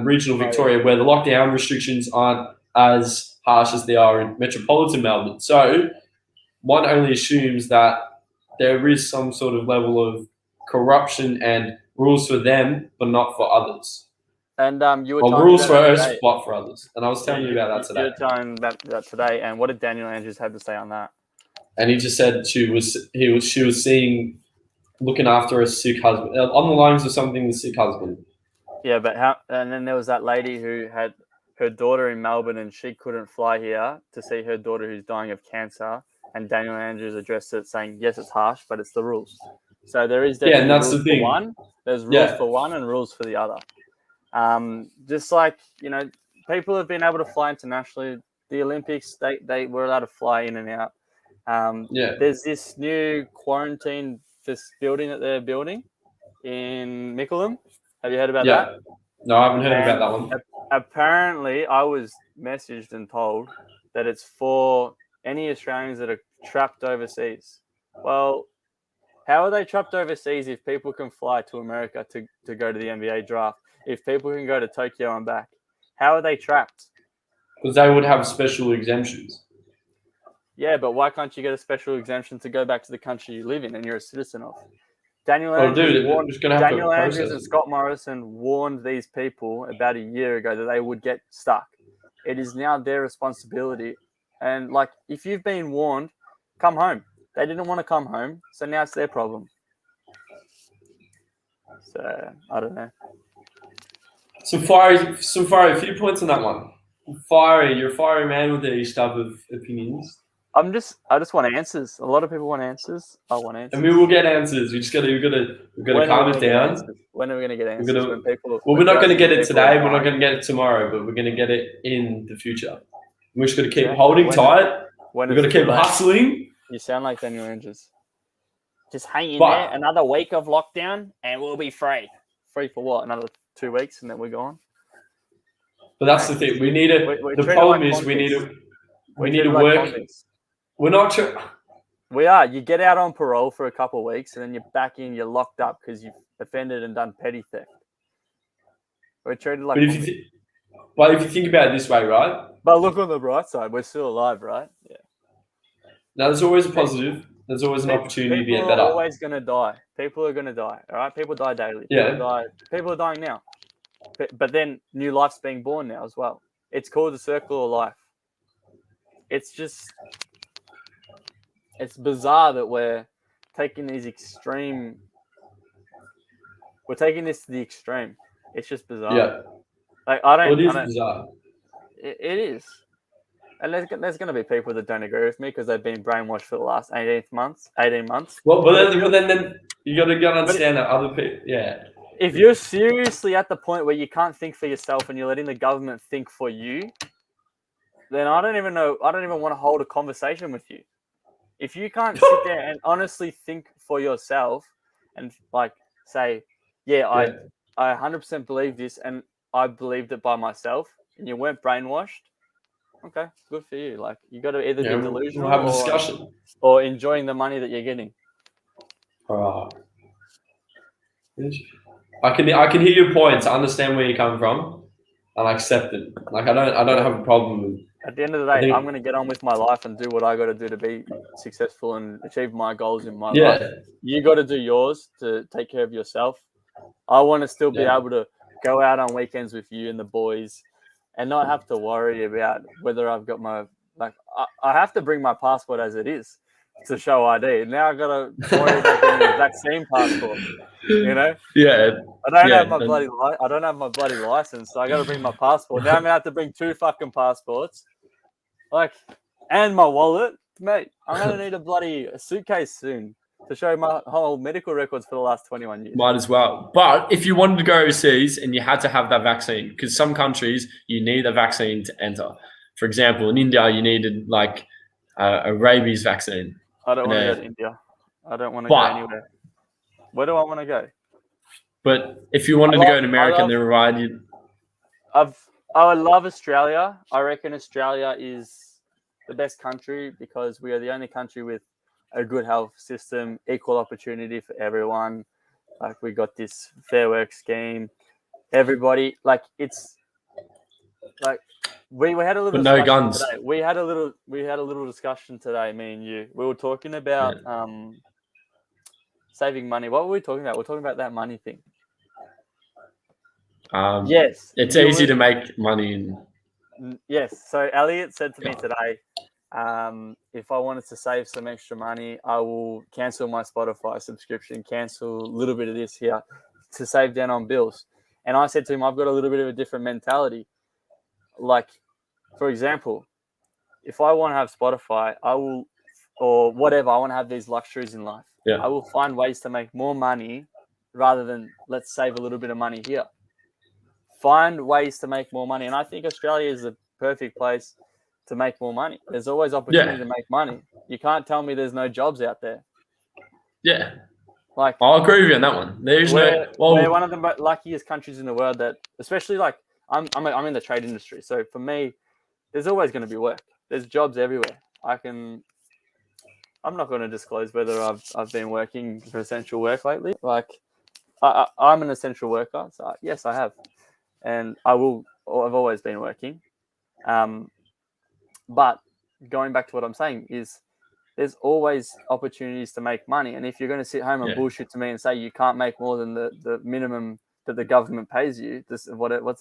regional Victoria where the lockdown restrictions aren't as harsh as they are in metropolitan Melbourne. So one only assumes that there is some sort of level of corruption and rules for them, but not for others. And you were telling rules me for us, today. but for others. And I was telling you about that today. You were telling that today. And what did Daniel Andrews have to say on that? And he just said she was seeing, looking after a sick husband, on the lines of something the sick husband. Yeah, but how? And then there was that lady who had her daughter in Melbourne, and she couldn't fly here to see her daughter who's dying of cancer. And Daniel Andrews addressed it, saying, "Yes, it's harsh, but it's the rules." So there is definitely and that's rules the thing. for one. There's rules for one and rules for the other. Just like people have been able to fly internationally. The Olympics, they were allowed to fly in and out. There's this new quarantine building that they're building in Mickleham. Have you heard about that? No, I haven't heard about that one. Apparently, I was messaged and told that it's for any Australians that are trapped overseas. Well, how are they trapped overseas if people can fly to America to go to the NBA draft? If people can go to Tokyo and back? How are they trapped? Because they would have special exemptions. Yeah, but why can't you get a special exemption to go back to the country you live in and you're a citizen of? Daniel Andrews and Scott Morrison warned these people about a year ago that they would get stuck. It is now their responsibility. And like, if you've been warned, come home. They didn't want to come home, so now it's their problem. So I don't know. Some fiery few points on that one. You're a fiery man with these type of opinions. I just want answers. A lot of people want answers. I want answers. And we will get answers. We've got to calm it down. When are we going to get answers? We're not going to get it today. We're not going to get it tomorrow, but we're going to get it in the future. We're just going to keep holding tight. We're going to keep hustling. You sound like Daniel Andrews. Just hang in there. Another week of lockdown, and we'll be free. Free for what? Another 2 weeks, and then we're gone. But that's the thing. We need to. The problem is we need to work. We're not sure. We are. You get out on parole for a couple of weeks, and then you're back in. You're locked up because you've offended and done petty theft. We're treated like. But if you think about it this way, right? But look on the bright side. We're still alive, right? Yeah. Now, there's always a positive. There's always an opportunity to get better. People are always going to die. People are going to die. All right? People die daily. People are dying now. But then new life's being born now as well. It's called the circle of life. It's just... It's bizarre that we're taking these extreme... We're taking this to the extreme. It's just bizarre. Yeah. Like, it is bizarre. It is. And there's going to be people that don't agree with me because they've been brainwashed for the last 18 months. Well, but then you got to understand that other people, If you're seriously at the point where you can't think for yourself and you're letting the government think for you, then I don't even want to hold a conversation with you. If you can't sit there and honestly think for yourself and like say, I 100% believe this and I believed it by myself and you weren't brainwashed, okay, good for you. Like, you got to either be delusional we'll have a discussion. Or enjoying the money that you're getting. I can hear your points. I understand where you're coming from, and I accept it. Like, I don't have a problem with. At the end of the day, I'm going to get on with my life and do what I got to do to be successful and achieve my goals in my life. You got to do yours to take care of yourself. I want to still be able to go out on weekends with you and the boys and not have to worry about whether I've got my, like, I have to bring my passport as it is to show ID. Now I've got to worry about getting a vaccine passport, you know? Yeah. I don't have my bloody license, so I got to bring my passport. Now I'm going to have to bring 2 fucking passports, like, and my wallet. Mate, I'm going to need a bloody suitcase soon to show my whole medical records for the last 21 years. Might as well. But if you wanted to go overseas and you had to have that vaccine, because some countries you need a vaccine to enter. For example, in India, you needed like a rabies vaccine. I don't want to go to India. I don't want to go anywhere. Where do I want to go? But if you wanted to go to America, they provide you. I love Australia. I reckon Australia is the best country because we are the only country with a good health system, equal opportunity for everyone. Like, we got this fair work scheme. Everybody, like, it's like we had a little. But no guns. Today. We had a little discussion today. Me and you. We were talking about saving money. What were we talking about? We're talking about that money thing. Yes, it's easy to make money. Yes. So Elliot said to me today, if I wanted to save some extra money, I will cancel my Spotify subscription, cancel a little bit of this here to save down on bills. And I said to him, I've got a little bit of a different mentality. Like, for example, if I want to have Spotify, I will, or whatever, I want to have these luxuries in life. Yeah. I will find ways to make more money rather than let's save a little bit of money here. find ways to make more money. And I think Australia is the perfect place to make more money. There's always opportunity to make money. You can't tell me there's no jobs out there. Yeah. Like, I'll agree with you on that one. we're one of the luckiest countries in the world that, especially like I'm in the trade industry. So for me, there's always going to be work. There's jobs everywhere. I'm not going to disclose whether I've been working for essential work lately. Like, I'm an essential worker, so yes, I have, and I've always been working. But going back to what I'm saying is, there's always opportunities to make money, and if you're going to sit home and bullshit to me and say you can't make more than the minimum that the government pays you, what's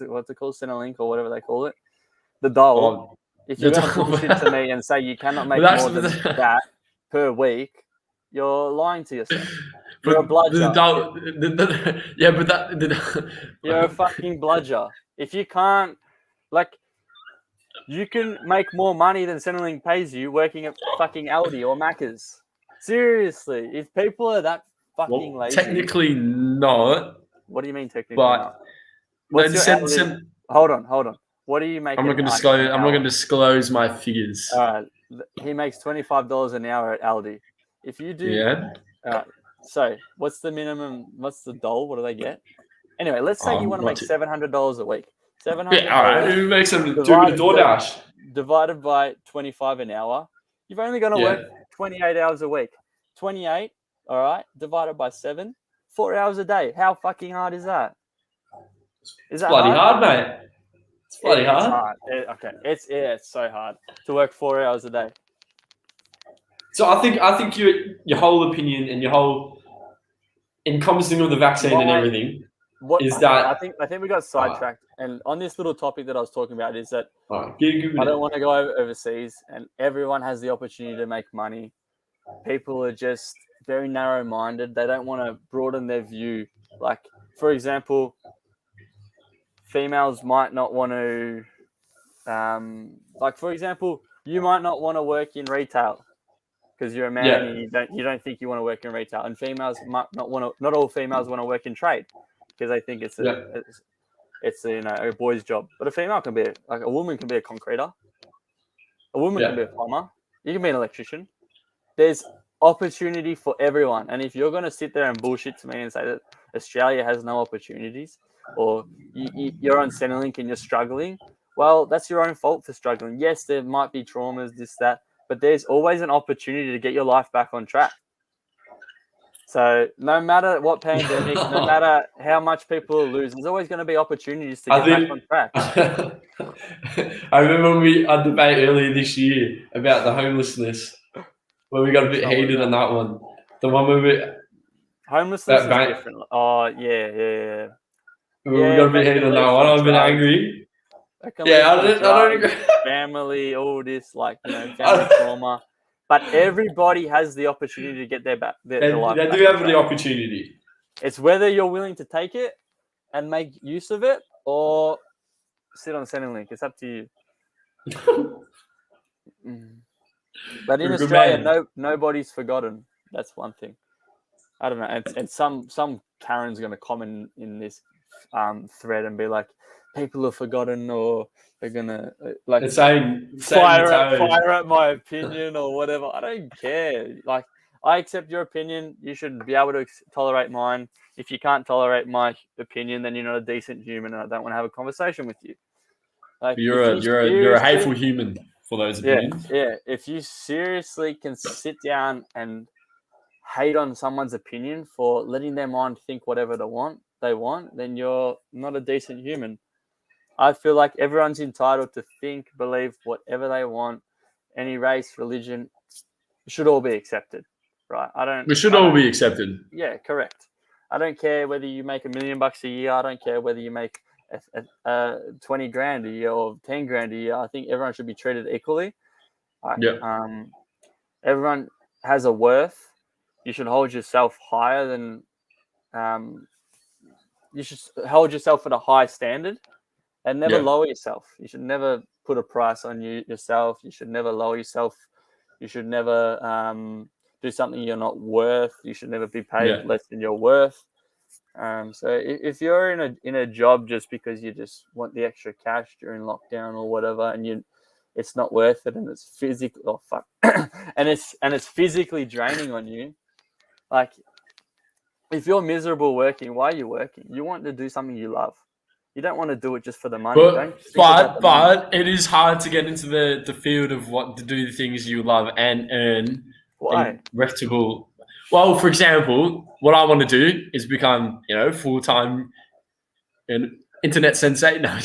it called, Centrelink or whatever they call it, the dole. If you're going to bullshit to me and say you cannot make more than that per week, you're lying to yourself. You're a bludger. You're a fucking bludger. If you can't, like, you can make more money than Centrelink pays you working at fucking Aldi or Macca's. Seriously, if people are that fucking lazy. Technically not. What do you mean technically not? What's your Hold on. What do you make? I'm not going to disclose my figures. All right. He makes $25 an hour at Aldi. If you do, all right. So what's the minimum? What's the dole? What do they get? Anyway, let's say you want to make $700 a week. $700. Yeah, all right. Who makes them do a DoorDash? Divided by 25 an hour. You've only got to work 28 hours a week. 28, all right, divided by 7, 4 hours a day. How fucking hard is that? Is that bloody hard, mate? It's bloody hard. It's so hard to work 4 hours a day. So I think your whole opinion and your whole encompassing of the vaccine and everything I think we got sidetracked. And on this little topic that I was talking about is that I don't want to go overseas, and everyone has the opportunity to make money. People are just very narrow-minded. They don't want to broaden their view. Like, for example, females might not want to, for example, you might not want to work in retail because you're a man and you don't think you want to work in retail. And females might not want to. Not all females want to work in trade because they think it's a boy's job. But a female can be a woman can be a concreter. A woman can be a plumber. You can be an electrician. There's opportunity for everyone. And if you're going to sit there and bullshit to me and say that Australia has no opportunities, or you're on Centrelink and you're struggling, well, that's your own fault for struggling. Yes, there might be traumas, this, that, but there's always an opportunity to get your life back on track. So no matter what pandemic, no matter how much people lose, there's always going to be opportunities to get back on track. I remember when we had a debate earlier this year about the homelessness, where we got a bit heated on that one. The one where we... Homelessness is different. Oh, yeah. We got a bit heated on that one. I've been angry. I don't agree. Family, all this, family trauma. But everybody has the opportunity to get their life back. They do have the opportunity. It's whether you're willing to take it and make use of it, or sit on Centrelink. It's up to you. But in Australia, nobody's forgotten. That's one thing. I don't know. And some Karen's going to comment in this thread and be like, people have forgotten, or they're gonna fire at my opinion or whatever. I don't care. Like, I accept your opinion. You should be able to tolerate mine. If you can't tolerate my opinion, then you're not a decent human, and I don't want to have a conversation with you. Like, you're a hateful human for those opinions. Yeah. If you seriously can sit down and hate on someone's opinion for letting their mind think whatever they want, then you're not a decent human. I feel like everyone's entitled to think, believe whatever they want. Any race, religion, should all be accepted, right? We should all be accepted. Yeah, correct. I don't care whether you make $1 million a year. I don't care whether you make 20 grand a year or 10 grand a year. I think everyone should be treated equally. Everyone has a worth. You should hold yourself higher than. You should hold yourself at a high standard. And never lower yourself. You should never put a price on yourself. You should never lower yourself. You should never do something you're not worth. You should never be paid less than you're worth. So if you're in a job just because you just want the extra cash during lockdown or whatever, and it's not worth it, and it's physical, and it's physically draining on you. Like, if you're miserable working, why are you working? You want to do something you love. You don't want to do it just for the money. But it is hard to get into the field of what to do the things you love and earn. Why? Reputable. Well, for example, what I want to do is become, full-time internet sensei. No,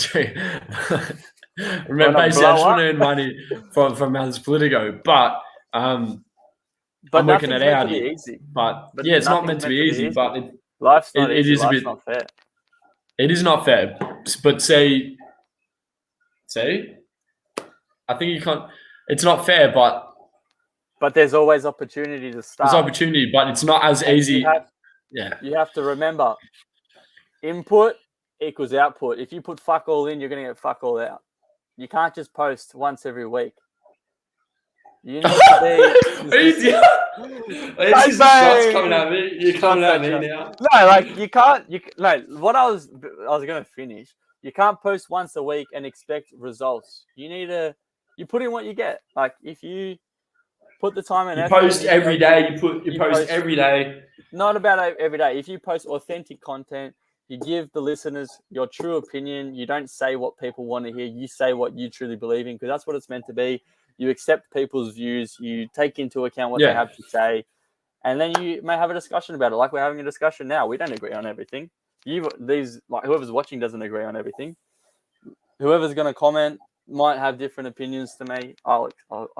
remember, I just want to earn money from Matherspolitico, but I'm working it out. But yeah, it's not meant to be easy. But life's not easy. It is Life's not fair. It is not fair. But say, I think you can't. It's not fair, but there's always opportunity to start. There's opportunity, but it's not as easy. You have to remember, input equals output. If you put fuck all in, you're going to get fuck all out. You can't just post once every week. You need to be. Shots coming at me. You're coming at me now. No, like you can't. What I was going to finish. You can't post once a week and expect results. You need to. You put in what you get. Like, if you put the time and effort. You post every day. You post every day. Not about every day. If you post authentic content, you give the listeners your true opinion. You don't say what people want to hear. You say what you truly believe in, because that's what it's meant to be. You accept people's views. You take into account what they have to say, and then you may have a discussion about it, like we're having a discussion now. We don't agree on everything. Whoever's watching doesn't agree on everything. Whoever's going to comment might have different opinions to me. I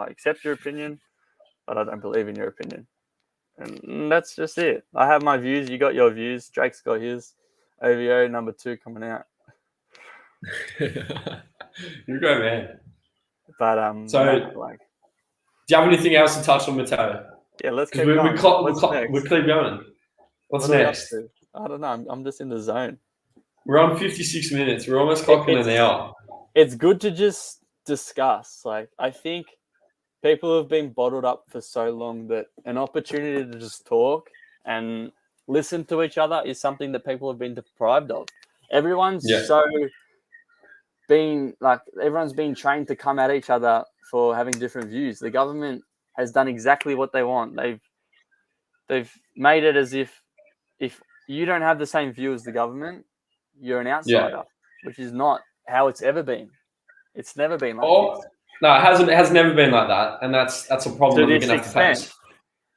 accept your opinion, but I don't believe in your opinion, and that's just it. I have my views. You got your views. Drake's got his. OVO number 2 coming out. You go, man. But do you have anything else to touch on, Matteo? Yeah, let's keep going. We keep going. What's next? I don't know. I'm just in the zone. We're on 56 minutes. We're almost clocking an hour. It's good to just discuss. Like, I think people have been bottled up for so long that an opportunity to just talk and listen to each other is something that people have been deprived of. Everyone's been trained to come at each other for having different views. The government has done exactly what they want. They've made it as if you don't have the same view as the government, you're an outsider, which is not how it's ever been. It's never been like this. No, it hasn't. It has never been like that, and that's a problem we're going to have to face.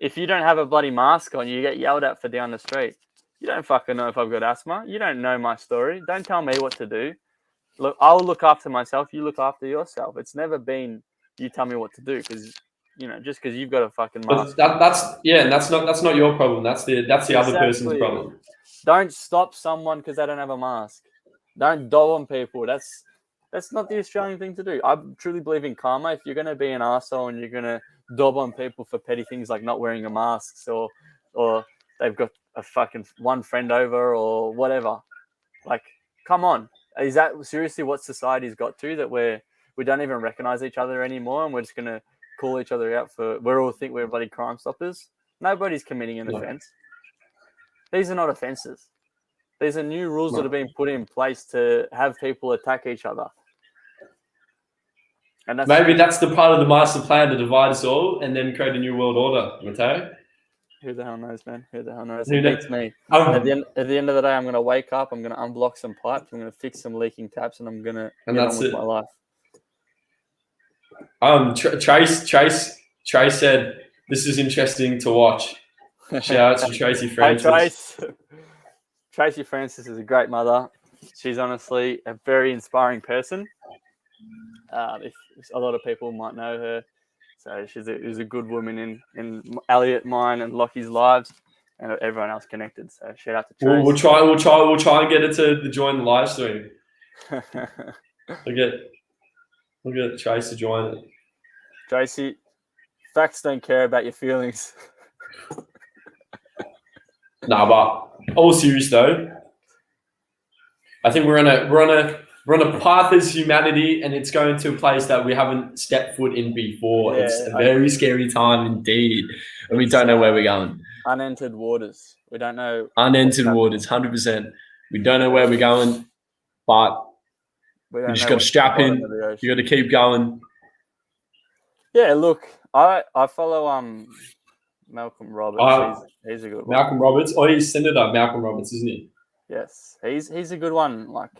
If you don't have a bloody mask on, you get yelled at for down the street. You don't fucking know if I've got asthma. You don't know my story. Don't tell me what to do. Look, I'll look after myself. You look after yourself. It's never been you tell me what to do, because just because you've got a fucking mask. That's not your problem. That's the other person's problem. Don't stop someone because they don't have a mask. Don't dob on people. That's not the Australian thing to do. I truly believe in karma. If you're going to be an arsehole and you're going to dob on people for petty things like not wearing a mask, or they've got a fucking one friend over or whatever, like, come on. Is that seriously what society's got to, that we don't even recognize each other anymore, and we're just going to call each other out we all think we're bloody Crime Stoppers? Nobody's committing an offense. These are not offenses. These are new rules that are being put in place to have people attack each other. And maybe that's the part of the master plan to divide us all and then create a new world order, Matteo. Who the hell knows, man? Who the hell knows? It beats me. At the end of the day, I'm going to wake up, I'm going to unblock some pipes, I'm going to fix some leaking taps, and I'm going to get on with my life. Trace said, this is interesting to watch. Shout out to Tracy Francis. Hey, Trace. Tracy Francis is a great mother. She's honestly a very inspiring person. If a lot of people might know her. So she's a good woman in Elliot, mine, and Lockie's lives, and everyone else connected. So shout out to Tracy. We'll try and get her to join the live stream. We'll get Tracy to join it. Tracy, facts don't care about your feelings. Nah, but all serious though, I think we're on a path as humanity, and it's going to a place that we haven't stepped foot in before. Yeah, it's a very scary time indeed, and we don't know where we're going. unentered waters. We don't know. Unentered waters, 100%. We don't know where we're going, but We you just got to strap in. You got to keep going. Yeah, look, I follow Malcolm Roberts. He's a good one. Malcolm Roberts. Oh, he's Senator Malcolm Roberts, isn't he? Yes, he's a good one. Like,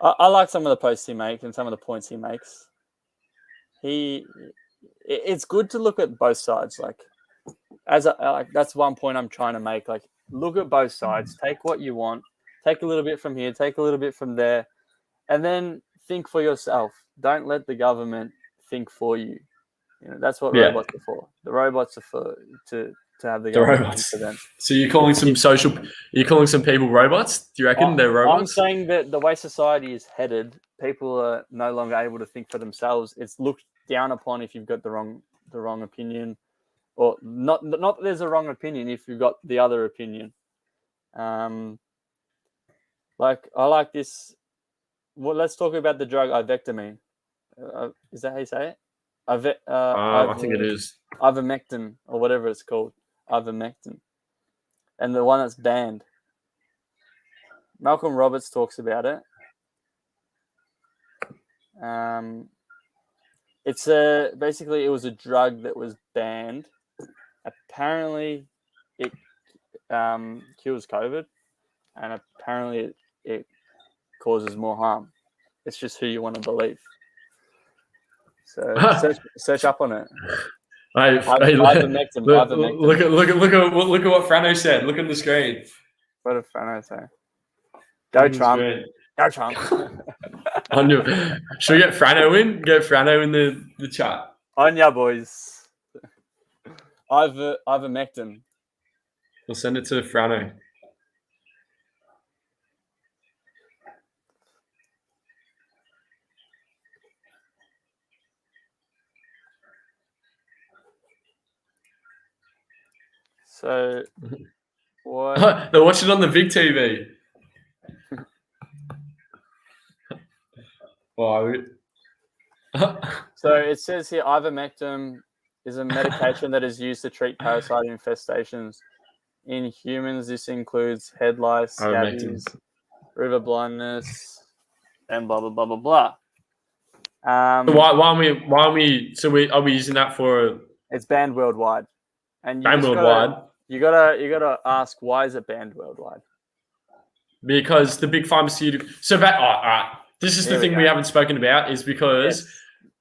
I like some of the posts he makes and some of the points he makes. It's good to look at both sides. Like, that's one point I'm trying to make. Like, look at both sides. Take what you want. Take a little bit from here. Take a little bit from there, and then think for yourself. Don't let the government think for you. You know, that's what robots are for. The robots are for to have the government think for them. So you're calling some people robots? Do you reckon they're robots? I'm saying that the way society is headed, people are no longer able to think for themselves. It's looked down upon if you've got the wrong opinion, or not that there's a wrong opinion if you've got the other opinion. Like, I like this. Well, let's talk about the drug ivectomine. Is that how you say it? I think it is. Ivermectin, or whatever it's called. Ivermectin. And the one that's banned. Malcolm Roberts talks about it. It's basically it was a drug that was banned. Apparently, it cures COVID, and apparently it causes more harm. It's just who you want to believe. So search up on it. Ivermectin. Look at what Frano said. Look at the screen. What did Frano say? Go Trump. Go Trump. Should we get Frano in? Get Frano in the chat. On ya, boys. Ivermectin. We'll send it to Frano. So, what? They're watching on the big TV. So it says here, ivermectin is a medication that is used to treat parasite infestations in humans. This includes head lice, scabies, river blindness, and blah blah blah blah blah. So why aren't we? So are we using that for? It's banned worldwide. And you gotta ask, why is it banned worldwide? Because the big pharmaceutical. So that all right. This is the thing we haven't spoken about, is because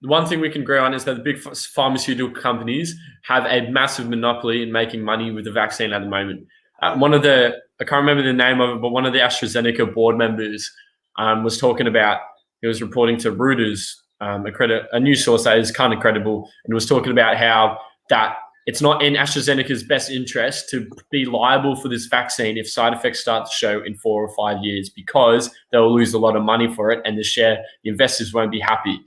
the one thing we can agree on is that the big pharmaceutical companies have a massive monopoly in making money with the vaccine at the moment. I can't remember the name of it, but one of the AstraZeneca board members was talking about. He was reporting to Reuters, a news source that is kind of credible, and was talking about how that. It's not in AstraZeneca's best interest to be liable for this vaccine if side effects start to show in 4 or 5 years, because they'll lose a lot of money for it and the investors won't be happy.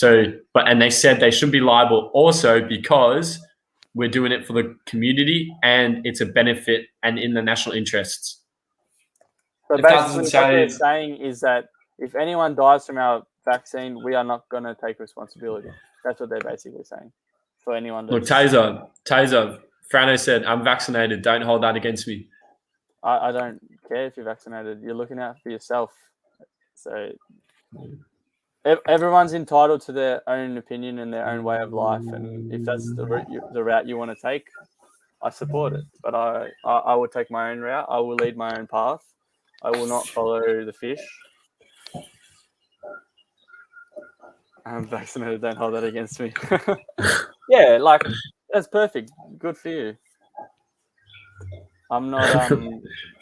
And they said they should be liable also because we're doing it for the community and it's a benefit and in the national interests. So basically what they're saying is that if anyone dies from our vaccine, we are not going to take responsibility. That's what they're basically saying. For anyone. Look, Taser, Frano said, I'm vaccinated. Don't hold that against me. I don't care if you're vaccinated. You're looking out for yourself. So everyone's entitled to their own opinion and their own way of life. And if that's the route you want to take, I support it. But I will take my own route. I will lead my own path. I will not follow the fish. I'm vaccinated. Don't hold that against me. Yeah, like, that's perfect. Good for you. I'm not.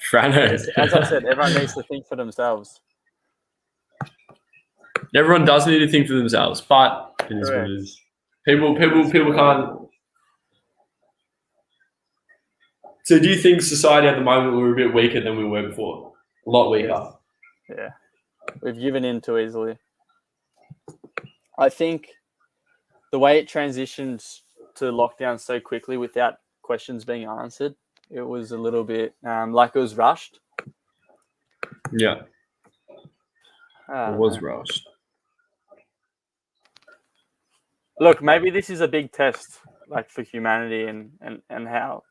Frano. As I said, everyone needs to think for themselves. Everyone does need to think for themselves, but it is what it is. People can't. So, do you think society at the moment we're a bit weaker than we were before? A lot weaker. Yeah, we've given in too easily. I think the way it transitioned to lockdown so quickly without questions being answered, it was a little bit like it was rushed. Yeah. It was rushed. Look, maybe this is a big test. like for humanity and how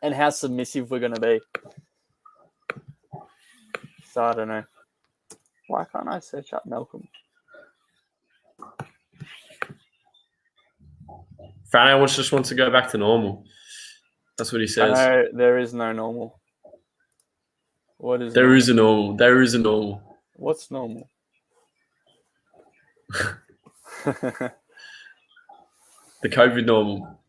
and how submissive we're gonna be. So I don't know. Why can't I search up Malcolm? Fano just wants to go back to normal. That's what he says. No, there is no normal. What is There normal? is a normal. There is a normal. What's normal? The COVID normal.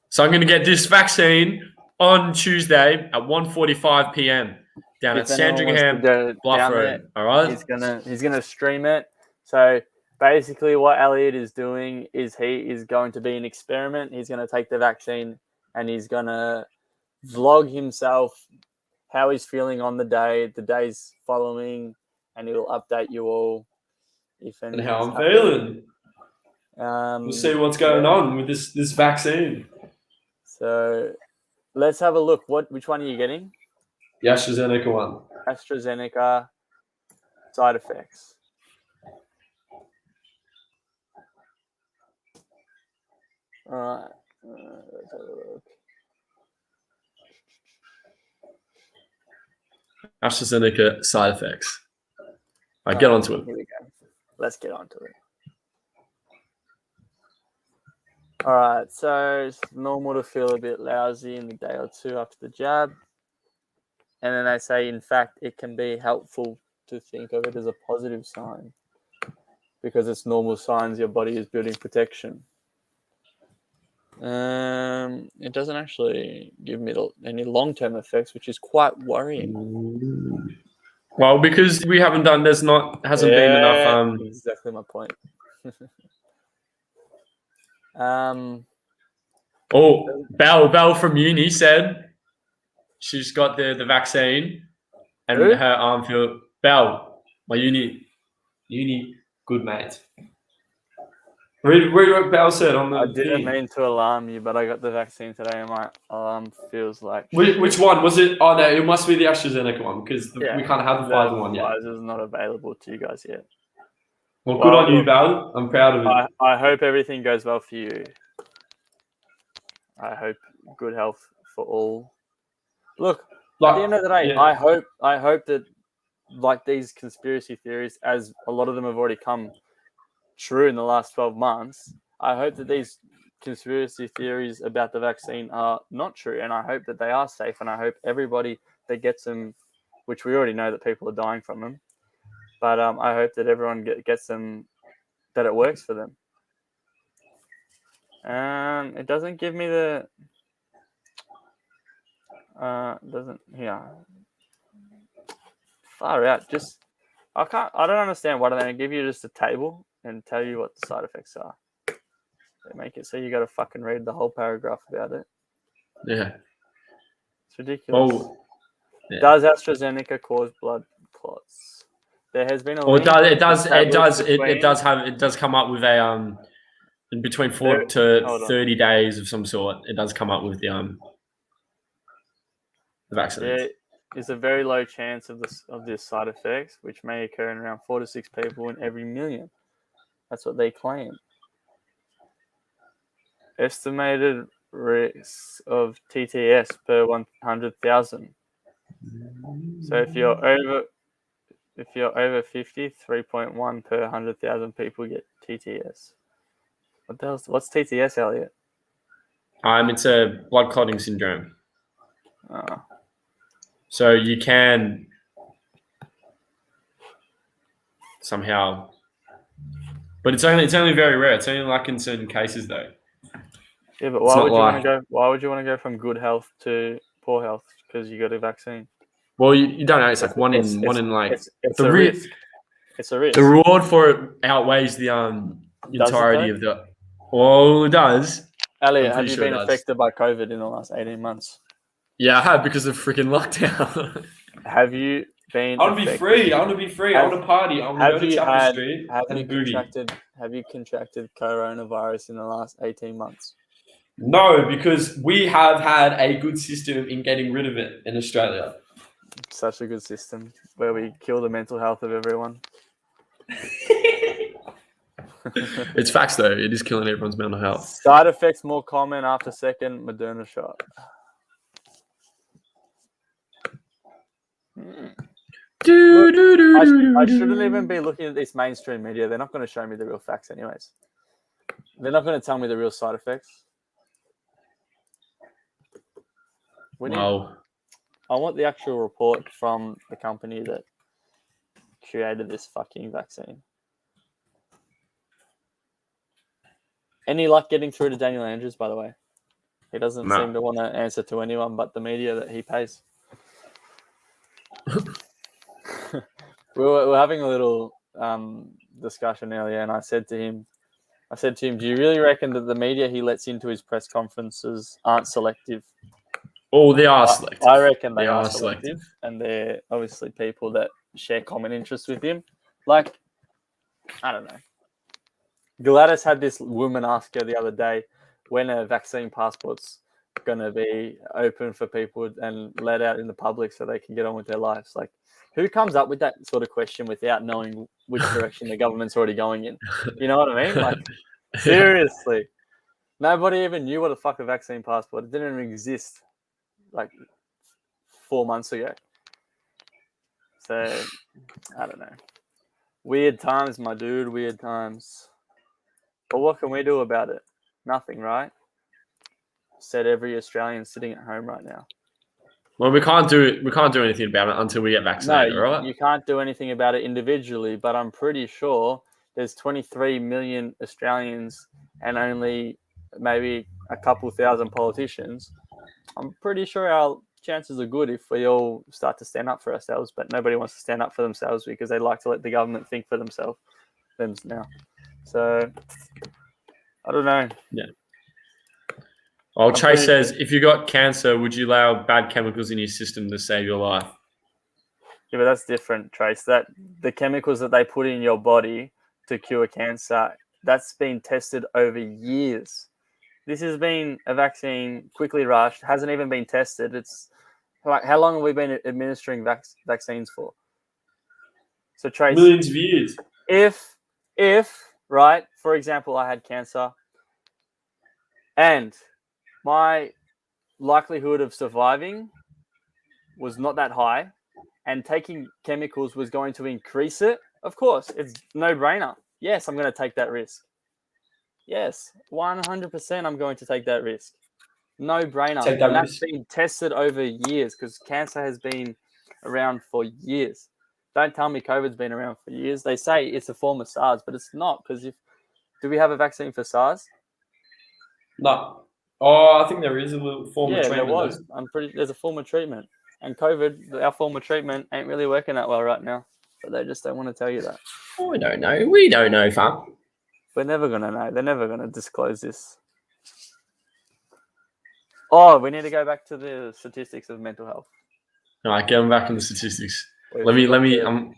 So I'm going to get this vaccine on Tuesday at 1:45 p.m. down at Sandringham, Bluff Road. All right. He's gonna stream it. So basically, what Elliot is doing is he is going to be an experiment. He's going to take the vaccine and he's going to vlog himself how he's feeling on the days following, and he'll update you all if and how I'm feeling. We'll see what's going on with this vaccine. So let's have a look. Which one are you getting? The AstraZeneca one. AstraZeneca side effects. All right. Let's have a look. AstraZeneca side effects. All right, get onto it. Here we go. Let's get onto it. All right, so it's normal to feel a bit lousy in the day or two after the jab. And then they say, in fact, it can be helpful to think of it as a positive sign because it's normal signs your body is building protection. It doesn't actually give me any long-term effects, which is quite worrying. Well, because we haven't done, hasn't been enough. Exactly my point. Belle from uni said she's got the vaccine and her arm feel. Belle, my uni good mate. Read what Belle said on the. I didn't mean to alarm you, but I got the vaccine today, and my alarm feels like. Which one was it? Oh no, it must be the AstraZeneca one because we can't have the Pfizer one yet. Pfizer's not available to you guys yet. Well, good on you, Belle. I'm proud of it. I hope everything goes well for you. I hope good health for all. Look, at the end of the day, I hope that like these conspiracy theories, as a lot of them have already come true in the last 12 months, I hope that these conspiracy theories about the vaccine are not true, and I hope that they are safe, and I hope everybody that gets them, which we already know that people are dying from them, but I hope that everyone gets them, that it works for them. It doesn't give me the far out. Just I don't understand why they give you just a table and tell you what the side effects are. They make it so you got to fucking read the whole paragraph about it. Yeah, it's ridiculous. Oh, yeah. Does AstraZeneca cause blood clots? There has been a. It does come up with a in between 4 to 30 days of some sort. It does come up with the vaccine. There is a very low chance of this side effects, which may occur in around 4 to 6 people in every million. That's what they claim. Estimated risk of TTS per 100,000. So if you're over 50, 3.1 per 100,000 people get TTS. What's TTS, Elliot? It's a blood clotting syndrome. Oh. So you can somehow, but it's only very rare. It's only like in certain cases, though. Yeah, but why would you want to go from good health to poor health because you got a vaccine? Well, you don't know. It's like one in like it's a risk. It's a risk. The reward for it outweighs the entirety of the. Well, it does. Elliot, have you been affected by COVID in the last 18 months? Yeah, I have because of freaking lockdown. Have you been? I want to be free. I want to be free. I want to party. I want to go to Chapel Street and booty. Have you contracted coronavirus in the last 18 months? No, because we have had a good system in getting rid of it in Australia. Such a good system where we kill the mental health of everyone. It's facts though. It is killing everyone's mental health. Side effects more common after second Moderna shot. Look, I shouldn't even be looking at this mainstream media. They're not going to show me the real facts anyways. They're not going to tell me the real side effects. Wow. I want the actual report from the company that created this fucking vaccine. Any luck getting through to Daniel Andrews, by the way? He doesn't seem to want to answer to anyone but the media that he pays. we were having a little discussion earlier, and I said to him, do you really reckon that the media he lets into his press conferences aren't selective? Oh, they are selective. I reckon they are selective, and they're obviously people that share common interests with him. Like, I don't know. Gladys had this woman ask her the other day when a vaccine passport's going to be open for people and let out in the public so they can get on with their lives. Like, who comes up with that sort of question without knowing which direction the government's already going in? You know what I mean? Like, seriously. Nobody even knew what the fuck a vaccine passport. It didn't even exist like 4 months ago. So, I don't know. Weird times, my dude. Weird times. But what can we do about it? Nothing, right? Said every Australian sitting at home right now. Well, we can't do anything about it until we get vaccinated, right? You can't do anything about it individually, but I'm pretty sure there's 23 million Australians and only maybe a couple thousand politicians. I'm pretty sure our chances are good if we all start to stand up for ourselves, but nobody wants to stand up for themselves because they like to let the government think for themselves now. So, I don't know. Yeah. Oh, Chase says, if you got cancer, would you allow bad chemicals in your system to save your life? Yeah, but that's different, Trace. That the chemicals that they put in your body to cure cancer, that's been tested over years. This has been a vaccine quickly rushed, hasn't even been tested. It's like, how long have we been administering vaccines for? So, Trace, millions of years. If right, for example, I had cancer and my likelihood of surviving was not that high, and taking chemicals was going to increase it, of course, it's no-brainer. Yes, I'm going to take that risk. Yes, 100% I'm going to take that risk. No-brainer. And that's been tested over years because cancer has been around for years. Don't tell me COVID's been around for years. They say it's a form of SARS, but it's not, because do we have a vaccine for SARS? No. Oh, I think there is a little form of treatment. Yeah, there was. There's a form of treatment. And COVID, our form of treatment ain't really working that well right now. But they just don't want to tell you that. Oh, we don't know. We don't know, fam. We're never going to know. They're never going to disclose this. Oh, we need to go back to the statistics of mental health. All right, get them back in the statistics. Let me. I'm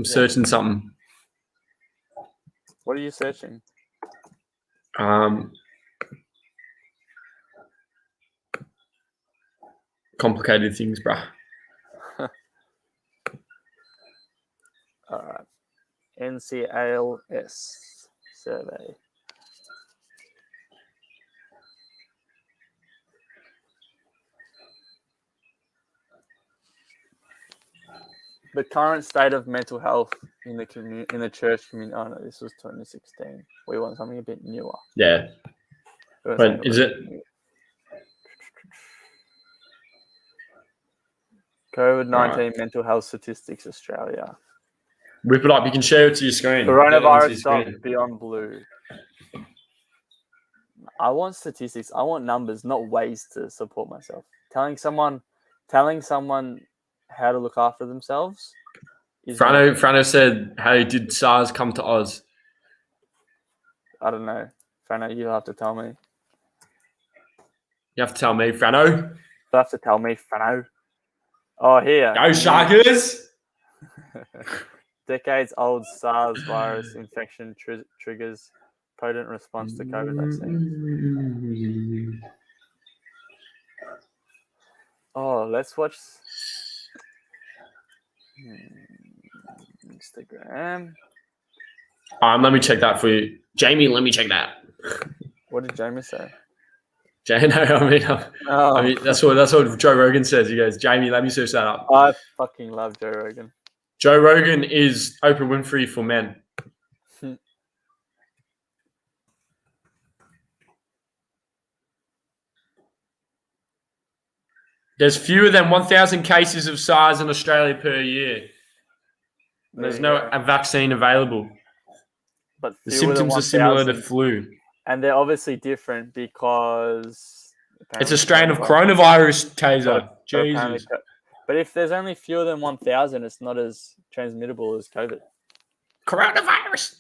searching something. What are you searching? Complicated things, bruh. All right. NCALS survey. The current state of mental health in the church community. Oh no, this was 2016. We want something a bit newer. Yeah. But is it? COVID-19 mental health statistics Australia. Whip it up. You can share it to your screen. Coronavirus beyond blue. I want statistics. I want numbers, not ways to support myself. Telling someone how to look after themselves. Frano said, "How did SARS come to Oz?" I don't know. Frano, you'll have to tell me. You have to tell me, Frano. You'll have to tell me, Frano. Oh, here. Go Sharkers! Decades-old SARS virus infection triggers potent response to COVID vaccine. Oh, let's watch Instagram. Let me check that for you. Jamie, let me check that. What did Jamie say? No, I mean that's what Joe Rogan says. He goes, Jamie, let me search that up. I fucking love Joe Rogan. Joe Rogan is Oprah Winfrey for men. There's fewer than 1,000 cases of SARS in Australia per year. There's no vaccine available. But the symptoms are similar to flu. And they're obviously different because... It's a strain of coronavirus, Taser. Jesus. But if there's only fewer than 1,000, it's not as transmittable as COVID. Coronavirus.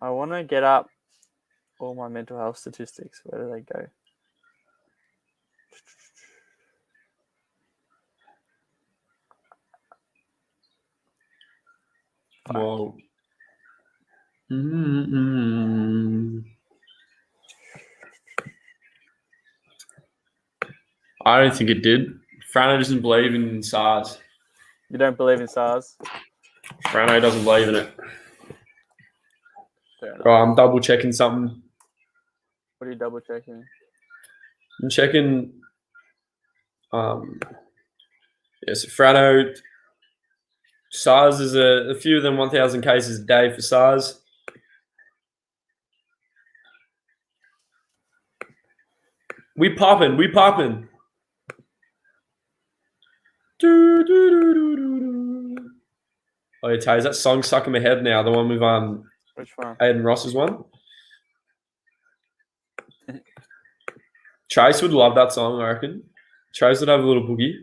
I want to get up all my mental health statistics. Where do they go? Whoa. I don't think it did. Frano doesn't believe in SARS. You don't believe in SARS? Frano doesn't believe in it. Right, I'm double checking something. What are you double checking? I'm checking. Yes, Frano. SARS is a fewer than 1,000 cases a day for SARS. We popping. Oh, yeah, Tay, is that song stuck in my head now? The one with Which one? Aiden Ross's one. Trace would love that song, I reckon. Trace would have a little boogie.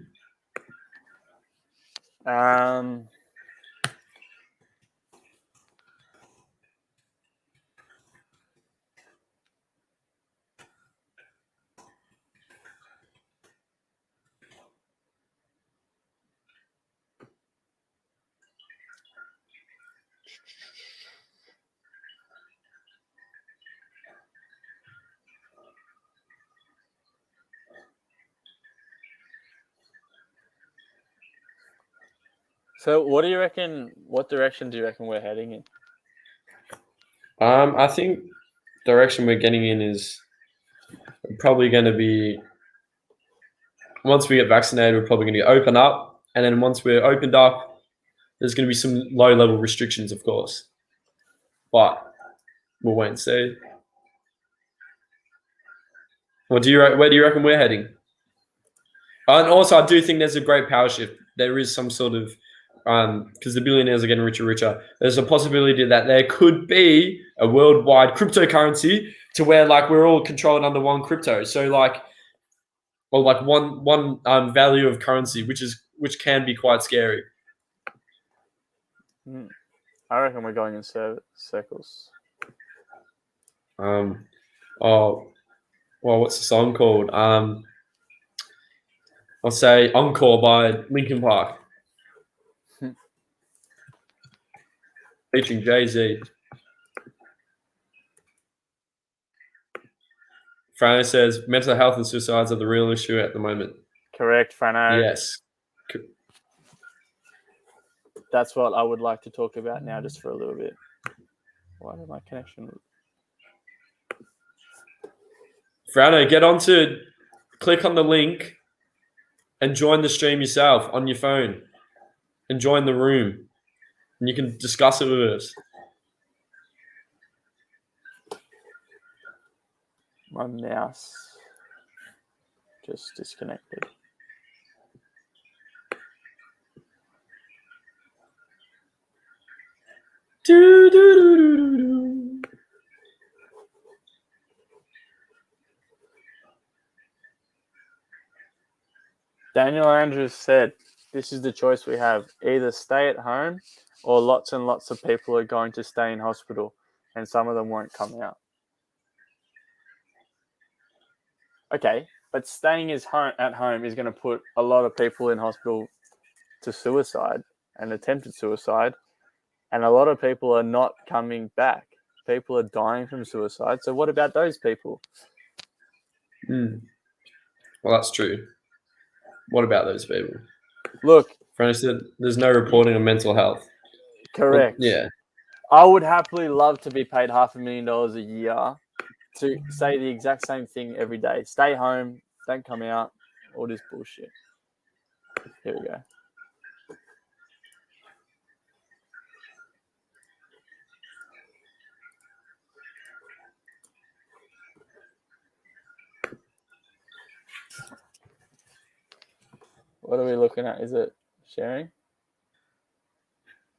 So what do you reckon, what direction do you reckon we're heading in? I think the direction we're getting in is probably going to be, once we get vaccinated, we're probably going to open up. And then once we're opened up, there's going to be some low-level restrictions, of course. But we'll wait and see. Where do you reckon we're heading? And also, I do think there's a great power shift. There is some sort of, because the billionaires are getting richer and richer, there's a possibility that there could be a worldwide cryptocurrency to where like we're all controlled under one crypto. So like, or like one value of currency, which can be quite scary. I reckon we're going in circles. Well, what's the song called? I'll say Encore by Linkin Park. Featuring Jay-Z. Frano says mental health and suicides are the real issue at the moment. Correct, Frano. Yes. That's what I would like to talk about now just for a little bit. Why did my connection... Frano, click on the link and join the stream yourself on your phone and join the room. And you can discuss it with us. My mouse just disconnected. Daniel Andrews said, this is the choice we have. Either stay at home or lots and lots of people are going to stay in hospital and some of them won't come out. Okay, but staying at home is going to put a lot of people in hospital to suicide and attempted suicide. And a lot of people are not coming back. People are dying from suicide. So what about those people? Well, that's true. What about those people? Look, Franny said there's no reporting on mental health. correct. Well, yeah. I would happily love to be paid $500,000 a year to say the exact same thing every day. Stay home, don't come out, all this bullshit. Here we go. What are we looking at? Is it sharing?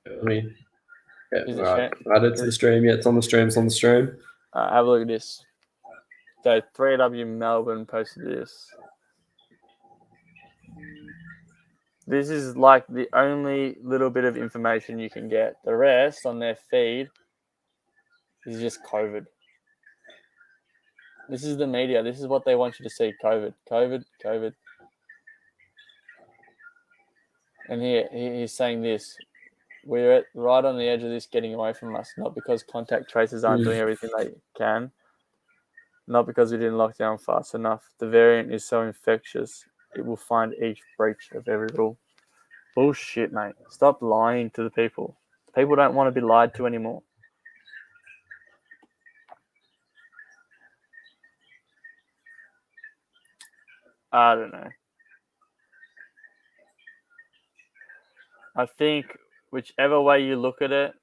I mean, yeah, Is it right. Add it to the stream. Yeah, it's on the stream. It's on the stream. Have a look at this. So 3W Melbourne posted this. This is like the only little bit of information you can get. The rest on their feed is just COVID. This is the media. This is what they want you to see. COVID, COVID, COVID. And he's saying this. We're right on the edge of this getting away from us, not because contact tracers aren't doing everything they can, not because we didn't lock down fast enough. The variant is so infectious, it will find each breach of every rule. Bullshit, mate. Stop lying to the people. People don't want to be lied to anymore. I don't know. I think whichever way you look at it,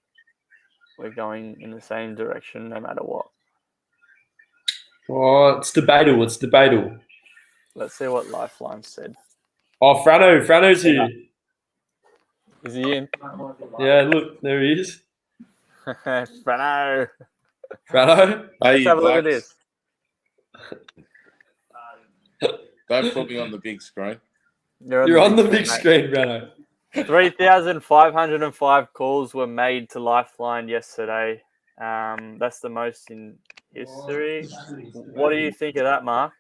we're going in the same direction no matter what. Oh, it's debatable. It's debatable. Let's see what Lifeline said. Oh, Frano's here. Is he in? Yeah, look, there he is. Frano. Hey, Let's have a look at this. Don't put me on the big screen. You're on the big screen, Frano. 3,505 calls were made to Lifeline yesterday. That's the most in history. What do you think of that, Mark?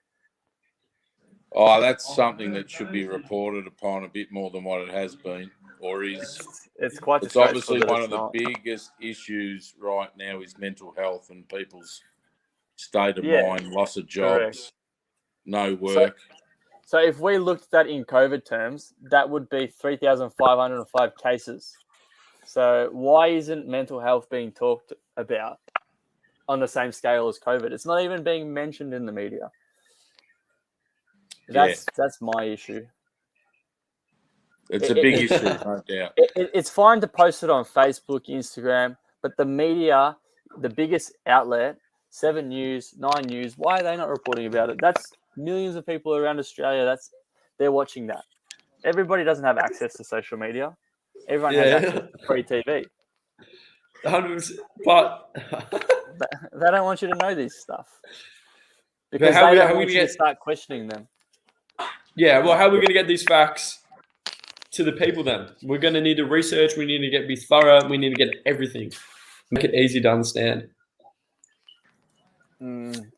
Oh, that's something that should be reported upon a bit more than what it has been or is. It's quite. It's obviously one of the biggest issues right now is mental health and people's state of mind, loss of jobs, no work. So if we looked at that in COVID terms, that would be 3,505 cases. So why isn't mental health being talked about on the same scale as COVID? It's not even being mentioned in the media. That's my issue. It's a big issue, no doubt. It's fine to post it on Facebook, Instagram, but the media, the biggest outlet, 7 News, 9 News, why are they not reporting about it? That's millions of people around Australia. They're watching that. Everybody doesn't have access to social media. Everyone has access to free TV. 100%, but they don't want you to know this stuff because how they don't we want you to start questioning them. Yeah, well, how are we going to get these facts to the people then? We're going to need to research. We need to be thorough. We need to get everything. Make it easy to understand.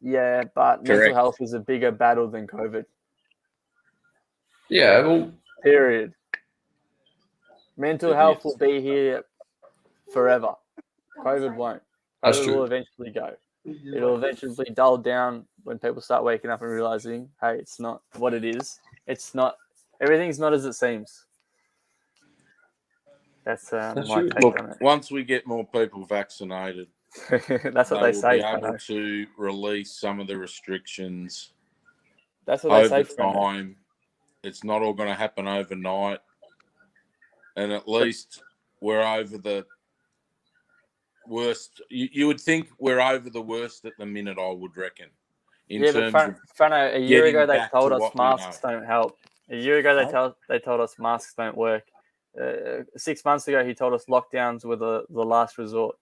Yeah, but mental health is a bigger battle than COVID. Yeah, well... Period. Mental health will be here forever. COVID won't. COVID will eventually go. It'll eventually dull down when people start waking up and realizing, hey, it's not what it is. It's not. Everything's not as it seems. That's my take on it. Once we get more people vaccinated, that's what they say. Be able to release some of the restrictions. That's what they say. Over time, it's not all going to happen overnight, and at least we're over the worst. You would think we're over the worst at the minute. I would reckon. Frano, a year ago they told us masks don't help. A year ago they told us masks don't work. 6 months ago he told us lockdowns were the last resort.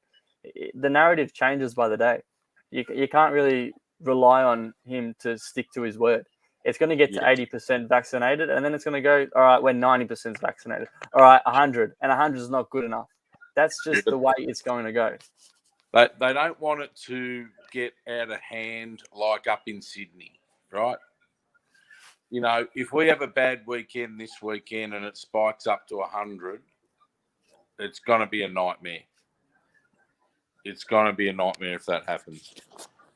The narrative changes by the day. You can't really rely on him to stick to his word. It's going to get to 80% vaccinated, and then it's going to go, all right, we're 90% vaccinated. All right, 100, and 100 is not good enough. That's just the way it's going to go. They don't want it to get out of hand like up in Sydney, right? You know, if we have a bad weekend this weekend and it spikes up to 100, it's going to be a nightmare. It's going to be a nightmare if that happens.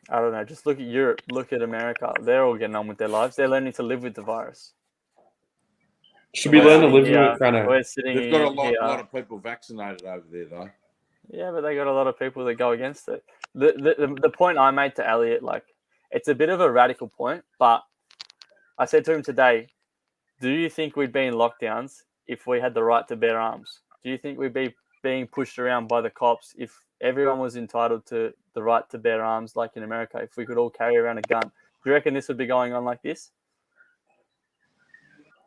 I don't know. Just look at Europe. Look at America. They're all getting on with their lives. They're learning to live with the virus. Should we learn to live with it, Frano? We're sitting They've got a here. lot of people vaccinated over there, though. Yeah, but they got a lot of people that go against it. The point I made to Elliot, like, it's a bit of a radical point, but I said to him today, do you think we'd be in lockdowns if we had the right to bear arms? Do you think we'd be being pushed around by the cops if everyone was entitled to the right to bear arms like in America, if we could all carry around a gun? Do you reckon this would be going on like this?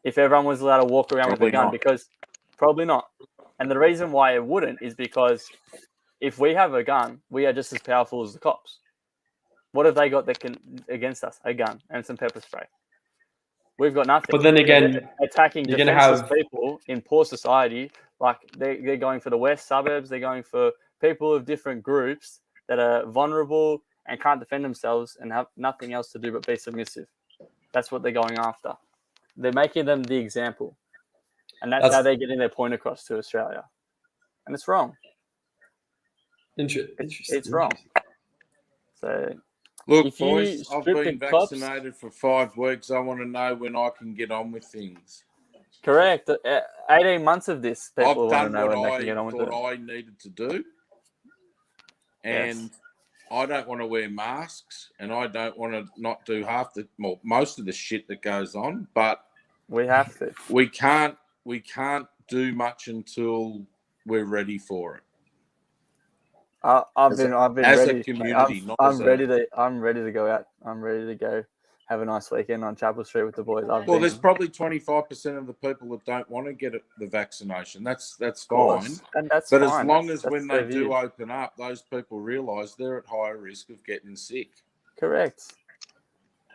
If everyone was allowed to walk around with a gun? Because probably not. And the reason why it wouldn't is because if we have a gun, we are just as powerful as the cops. What have they got that can against us? A gun and some pepper spray. We've got nothing. But then again, attacking defenseless people in poor society, like they're going for the west suburbs, they're going for people of different groups that are vulnerable and can't defend themselves and have nothing else to do but be submissive. That's what they're going after. They're making them the example. And that's how they're getting their point across to Australia. And it's wrong. Interesting. It's wrong. So... Look, boys, I've been vaccinated for 5 weeks. I want to know when I can get on with things. Correct. 18 months of this, people I've want to know when they can get on with it. I've done what I needed to do. And I don't want to wear masks, and I don't want to not do most of the shit that goes on. But we have to. We can't do much until we're ready for it. I've been as ready. A community. I'm ready to go out. I'm ready to go have a nice weekend on Chapel Street with the boys. There's probably 25% of the people that don't want to get the vaccination. That's fine. And that's but fine. As long as that's when they do open up, those people realise they're at higher risk of getting sick. Correct.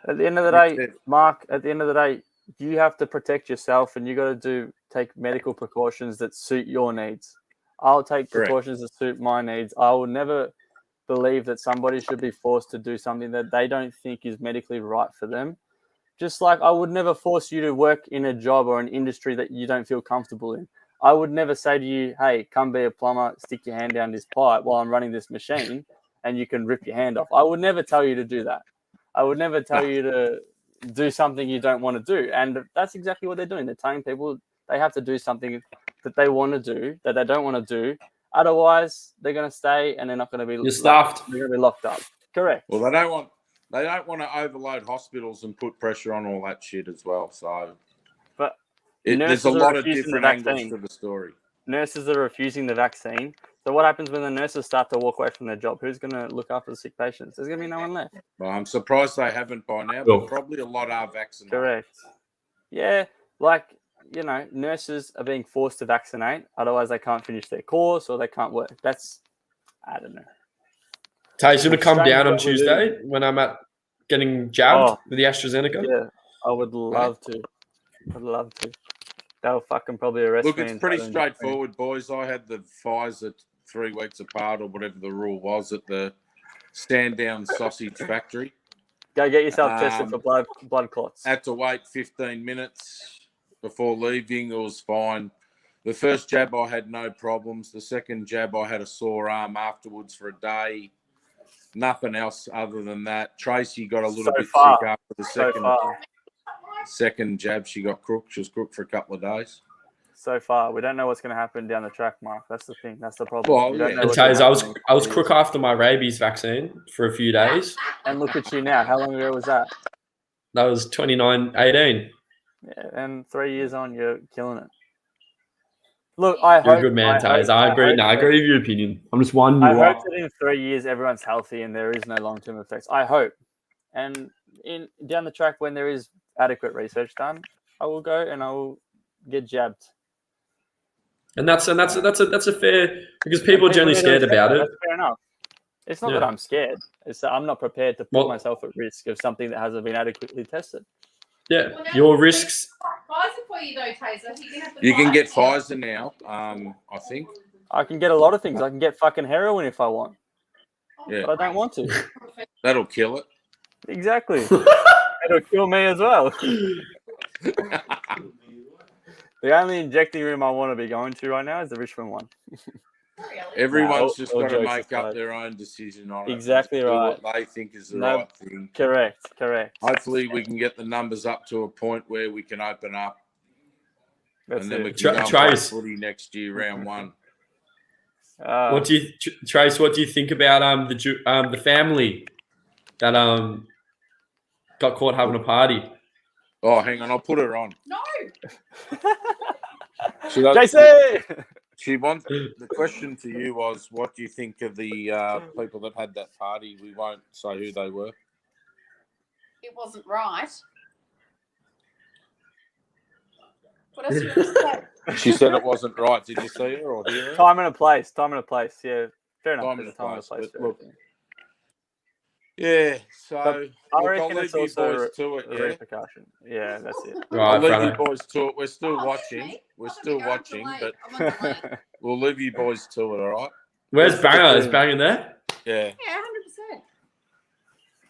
At the end of the day, Mark. At the end of the day, you have to protect yourself, and you got to take medical precautions that suit your needs. I'll take precautions that suit my needs. I will never believe that somebody should be forced to do something that they don't think is medically right for them. Just like I would never force you to work in a job or an industry that you don't feel comfortable in. I would never say to you, hey, come be a plumber, stick your hand down this pipe while I'm running this machine and you can rip your hand off. I would never tell you to do that. I would never tell you to do something you don't want to do. And that's exactly what they're doing. They're telling people they have to do something that they want to do, that they don't want to do. Otherwise, they're going to stay and they're not going to be... You're stuffed. They're going to be locked up. Correct. Well, they don't want to overload hospitals and put pressure on all that shit as well. So, but there's a lot of different angles to the story. Nurses are refusing the vaccine. So what happens when the nurses start to walk away from their job? Who's going to look after the sick patients? There's going to be no one left. Well, I'm surprised they haven't by now, but probably a lot are vaccinated. Correct. Yeah, like... nurses are being forced to vaccinate. Otherwise, they can't finish their course or they can't work. I don't know. Tay, should have come down on Tuesday when I'm getting jabbed with the AstraZeneca. Yeah, I would love to. I'd love to. They'll fucking probably arrest me. Look, it's pretty straightforward, boys. I had the Pfizer 3 weeks apart or whatever the rule was at the Sandown Sausage Factory. Go get yourself tested for blood clots. Had to wait 15 minutes. Before leaving, it was fine. The first jab, I had no problems. The second jab, I had a sore arm afterwards for a day. Nothing else other than that. Tracy got a little bit sick after the second jab. She got crook. She was crook for a couple of days. So far, we don't know what's going to happen down the track, Mark. That's the thing. That's the problem. Well, I was crook after my rabies vaccine for a few days. And look at you now. How long ago was that? That was 2018. Yeah, and 3 years on, you're killing it. Look, I hope... You're a good man, Taze. I agree. I agree with your opinion. I'm just wondering. I hope that in 3 years, everyone's healthy and there is no long-term effects. I hope. And down the track, when there is adequate research done, I will go and I will get jabbed. And that's a fair... Because people are generally scared about it. That's fair enough. It's not that I'm scared. It's that I'm not prepared to put myself at risk of something that hasn't been adequately tested. Yeah, your risks. You can get Pfizer now, I think. I can get a lot of things. I can get fucking heroin if I want. Yeah. But I don't want to. That'll kill it. Exactly. It'll kill me as well. The only injecting room I want to be going to right now is the Richmond one. Everyone's just got to make up their own decision on it. Exactly right. What they think is the right thing. Correct. Hopefully we can get the numbers up to a point where we can open up and then we it. can go and play Trace. footy next year, round one. What do you, Trace? What do you think about the family that got caught having a party? Oh, hang on, I'll put her on. No. JC! She wants the question to you was, what do you think of the people that had that party? We won't say who they were. It wasn't right. What else do you want to say? She said it wasn't right. Did you see her or hear her? Time and a place. Yeah, fair enough. Time and a place, but look, everything. Yeah, so I I'll reckon leave it's you also boys to it, a yeah? repercussion. Yeah, that's it. Right, I'll leave Frano. you boys to it. We're still watching. We're still watching, but we'll leave you boys to it, all right? Where's Banger? Is Banger there? Yeah. Yeah, 100%.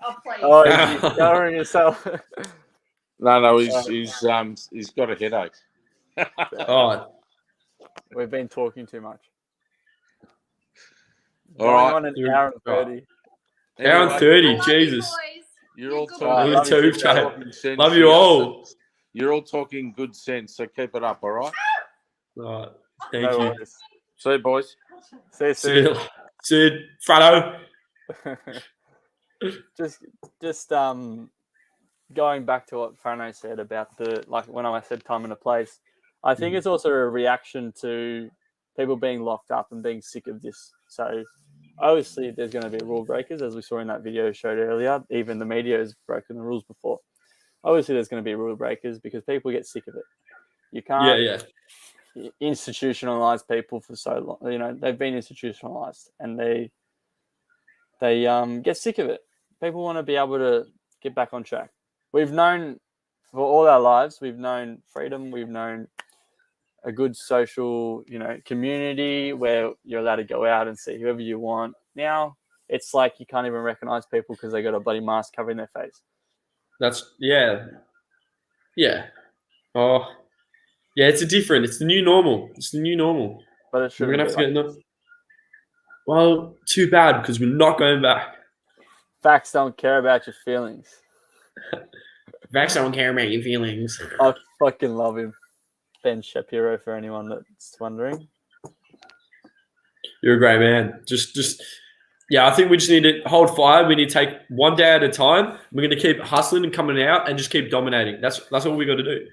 Oh, please. Oh, you're covering yourself. No, he's got a headache. Oh, We've been talking too much. All Going right. on an hour and 30. hour and 30. Love Jesus. You boys. You're all good talking, boys. you're You too, Jay. talking sense Love you here, all. so you're all talking good sense, so keep it up, all right? All right. Thank No you. worries. See you, boys. See you See soon. you, Sid. Frano. just going back to what Frano said about when I said time and a place, I think it's also a reaction to people being locked up and being sick of this. So obviously there's going to be rule breakers, as we saw in that video showed earlier. Even the media has broken the rules before. Obviously there's going to be rule breakers because people get sick of it. You can't institutionalize people for so long. You know, they've been institutionalized and they get sick of it. People want to be able to get back on track. We've known for all our lives, we've known freedom, we've known a good social, community where you're allowed to go out and see whoever you want. Now it's like you can't even recognize people because they got a bloody mask covering their face. Yeah. Oh, yeah. It's the new normal. It's the new normal. But it We're shouldn't gonna have be to get enough. Well, too bad because we're not going back. Facts don't care about your feelings. Facts don't care about your feelings. I fucking love him. Ben Shapiro, for anyone that's wondering. You're a great man. Yeah, I think we just need to hold fire. We need to take one day at a time. We're going to keep hustling and coming out and just keep dominating. That's all we got to do.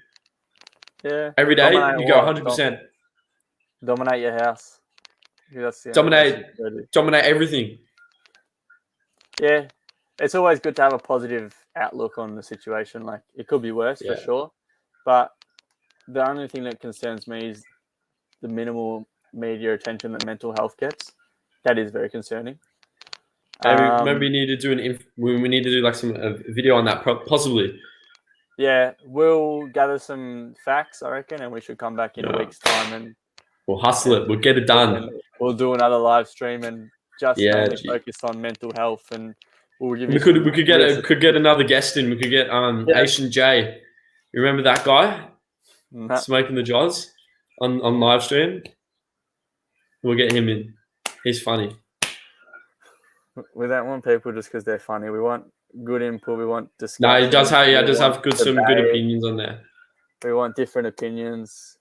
Yeah. Every day, you go 100%. Dominate your house. That's the Dominate everything. Yeah. It's always good to have a positive outlook on the situation. Like, it could be worse for sure. But the only thing that concerns me is the minimal media attention that mental health gets. That is very concerning. Maybe we need to do we need to do like a video on that possibly. Yeah, we'll gather some facts, I reckon, and we should come back in a week's time and we'll hustle it. We'll get it done. We'll do another live stream and just mainly focus on mental health, and we'll give you. We could get another guest in. We could get Asian J. You remember that guy smoking the jaws on live stream? We'll get him in. He's funny. We don't want people just because they're funny. We want good input. We want discussion. No, he does have some good opinions on there. We want different opinions,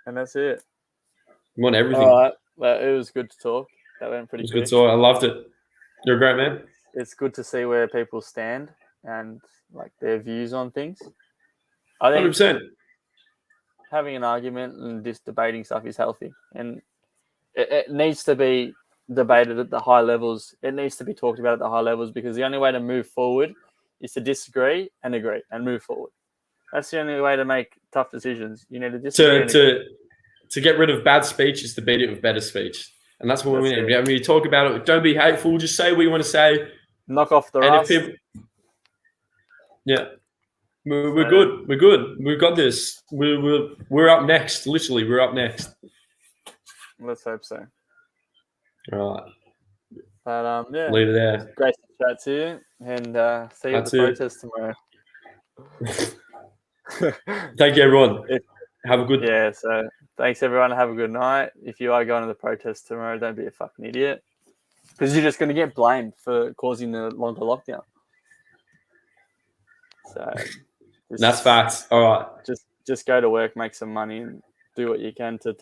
and that's it. We want everything. All right, well, it was good to talk. That went pretty. It was good talk. I loved it. You're a great man. It's good to see where people stand and like their views on things. I think 100%. Having an argument and just debating stuff is healthy, and it needs to be debated at the high levels. It needs to be talked about at the high levels because the only way to move forward is to disagree and agree and move forward. That's the only way to make tough decisions. You need to disagree. To get rid of bad speech is to beat it with better speach, and that's what we need. When you talk about it, don't be hateful. Just say what you want to say. Knock off the rust. Yeah. We're good. We're good. We've got this. We're up next. Literally, we're up next. Let's hope so. All right. But yeah, leave it there. Great to chat to you, and see you at the protest tomorrow. Thank you, everyone. Have a good. Yeah. So thanks, everyone. Have a good night. If you are going to the protest tomorrow, don't be a fucking idiot, because you're just going to get blamed for causing the longer lockdown. So that's facts. All right. just go to work, make some money, and do what you can to